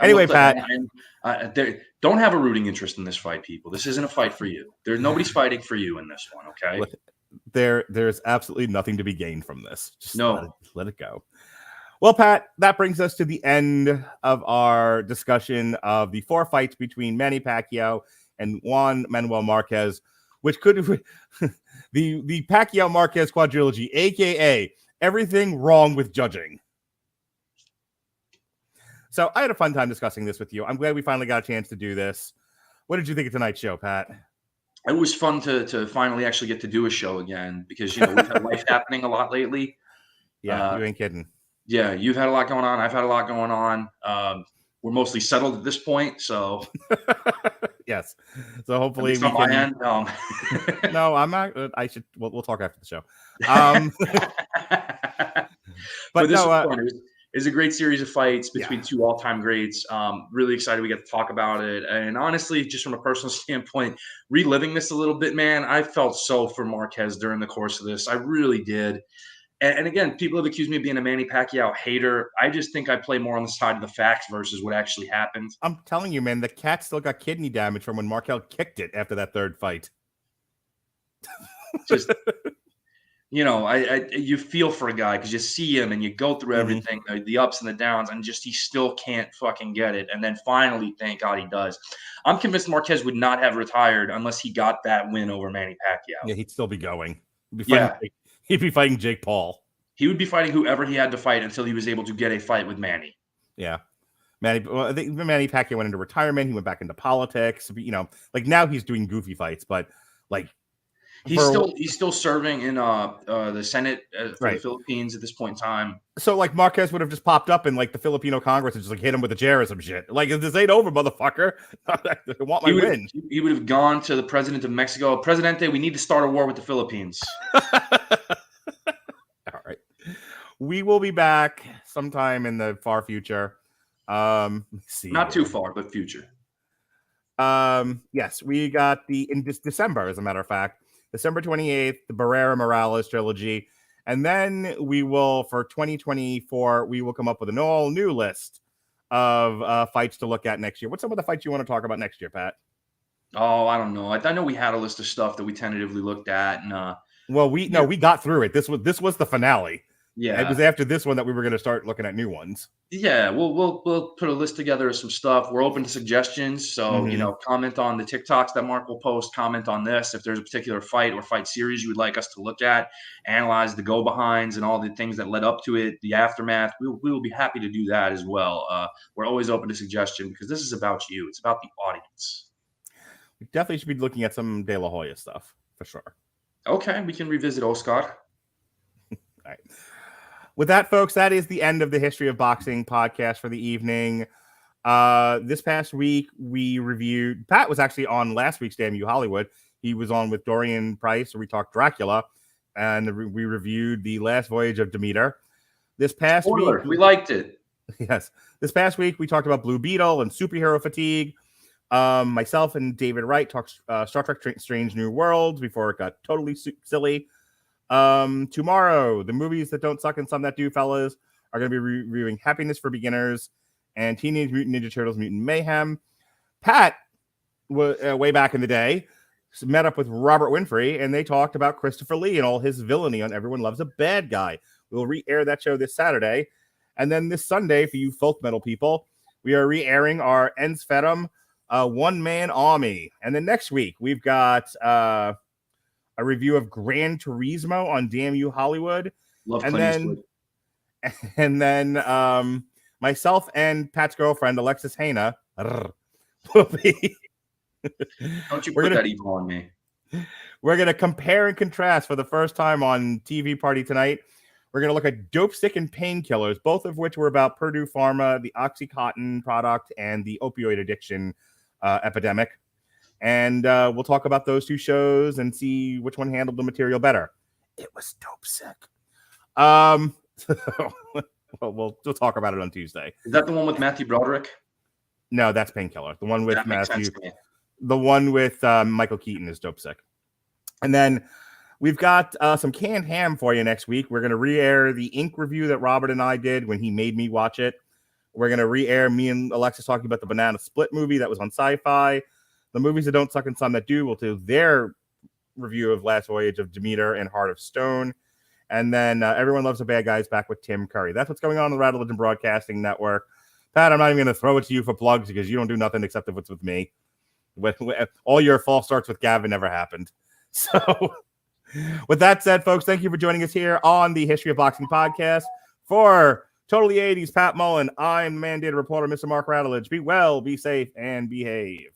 Anyway, Pat, don't have a rooting interest in this fight, people. This isn't a fight for you. Nobody's fighting for you in this one, okay? There's absolutely nothing to be gained from this. Just no. Let it go. Well, Pat, that brings us to the end of our discussion of the 4 fights between Manny Pacquiao and Juan Manuel Marquez, which could the Pacquiao Marquez Quadrilogy, aka everything wrong with judging. So I had a fun time discussing this with you. I'm glad we finally got a chance to do this. What did you think of tonight's show, Pat? It was fun to finally actually get to do a show again because we've had life happening a lot lately. Yeah, you ain't kidding. Yeah, you've had a lot going on. I've had a lot going on. We're mostly settled at this point, so yes. So hopefully we can. My end. No, I'm not. I should. We'll talk after the show. But this no, was fun. It was a great series of fights between 2 all-time greats. Really excited we get to talk about it. And honestly, just from a personal standpoint, reliving this a little bit, man, I felt so for Marquez during the course of this. I really did. And again, people have accused me of being a Manny Pacquiao hater. I just think I play more on the side of the facts versus what actually happened. I'm telling you, man, the cat still got kidney damage from when Markel kicked it after that 3rd fight. Just, you feel for a guy because you see him and you go through everything, the ups and the downs, and just he still can't fucking get it. And then finally, thank God he does. I'm convinced Marquez would not have retired unless he got that win over Manny Pacquiao. Yeah, he'd still be going. He'd be fighting Jake Paul. He would be fighting whoever he had to fight until he was able to get a fight with Manny. Yeah. Manny Pacquiao went into retirement. He went back into politics. Now he's doing goofy fights, but he's still serving in the Senate for the Philippines at this point in time. So Marquez would have just popped up in the Filipino Congress and just hit him with a chair or some shit. This ain't over, motherfucker. I want my win. He would have gone to the president of Mexico. Presidente, we need to start a war with the Philippines. All right. We will be back sometime in the far future. Let's see. Not too far, but future. Yes, we got in this December, as a matter of fact, December 28th, the Barrera Morales trilogy. And then we will, for 2024, we will come up with an all new list of fights to look at next year. What's some of the fights you want to talk about next year, Pat? Oh, I don't know. I know we had a list of stuff that we tentatively looked at, and we got through it. This was the finale. Yeah, it was after this one that we were going to start looking at new ones. Yeah, we'll put a list together of some stuff. We're open to suggestions, so comment on the TikToks that Mark will post. Comment on this if there's a particular fight or fight series you would like us to look at, analyze the go behinds and all the things that led up to it, the aftermath. We will be happy to do that as well. We're always open to suggestion because this is about you. It's about the audience. We definitely should be looking at some De La Hoya stuff for sure. Okay, we can revisit Oscar. All right. With that, folks, that is the end of the History of Boxing podcast for the evening. This past week, we reviewed... Pat was actually on last week's Damn You Hollywood. He was on with Dorian Price, where we talked Dracula, and we reviewed The Last Voyage of Demeter. This past week... We liked it. Yes. This past week, we talked about Blue Beetle and superhero fatigue. Myself and David Wright talked Star Trek Strange New Worlds before it got totally silly. Tomorrow, the movies that don't suck and some that do, fellas, are going to be reviewing Happiness for Beginners and Teenage Mutant Ninja Turtles Mutant Mayhem. Pat, way back in the day, met up with Robert Winfrey, and they talked about Christopher Lee and all his villainy on Everyone Loves a Bad Guy. We'll re-air that show this Saturday. And then this Sunday, for you folk metal people, we are re-airing our Ens Fetum one-man army. And then next week, we've got... a review of Gran Turismo on Damn You Hollywood. Love Clint Eastwood. And then myself and Pat's girlfriend, Alexis Hana, will be. Don't you put that evil on me. We're going to compare and contrast for the first time on TV Party tonight. We're going to look at Dope Sick and Painkillers, both of which were about Purdue Pharma, the Oxycontin product, and the opioid addiction epidemic. And we'll talk about those two shows and see which one handled the material better. It was Dope Sick. We'll talk about it on Tuesday. Is that the one with Matthew Broderick? No, that's Painkiller. The one with that Matthew. The one with Michael Keaton is Dope Sick. And then we've got some canned ham for you next week. We're going to re-air the Ink review that Robert and I did when he made me watch it. We're going to re-air me and Alexis talking about the Banana Split movie that was on Sci-Fi. The movies that don't suck and some that do will do their review of Last Voyage of Demeter and Heart of Stone. And then Everyone Loves the Bad Guys back with Tim Curry. That's what's going on the Rattle Legend Broadcasting Network. Pat, I'm not even going to throw it to you for plugs because you don't do nothing except if it's with me. All your false starts with Gavin never happened. So with that said, folks, thank you for joining us here on the History of Boxing podcast. For Totally 80s, Pat Mullen, I'm the mandated reporter, Mr. Mark Radulich. Be well, be safe, and behave.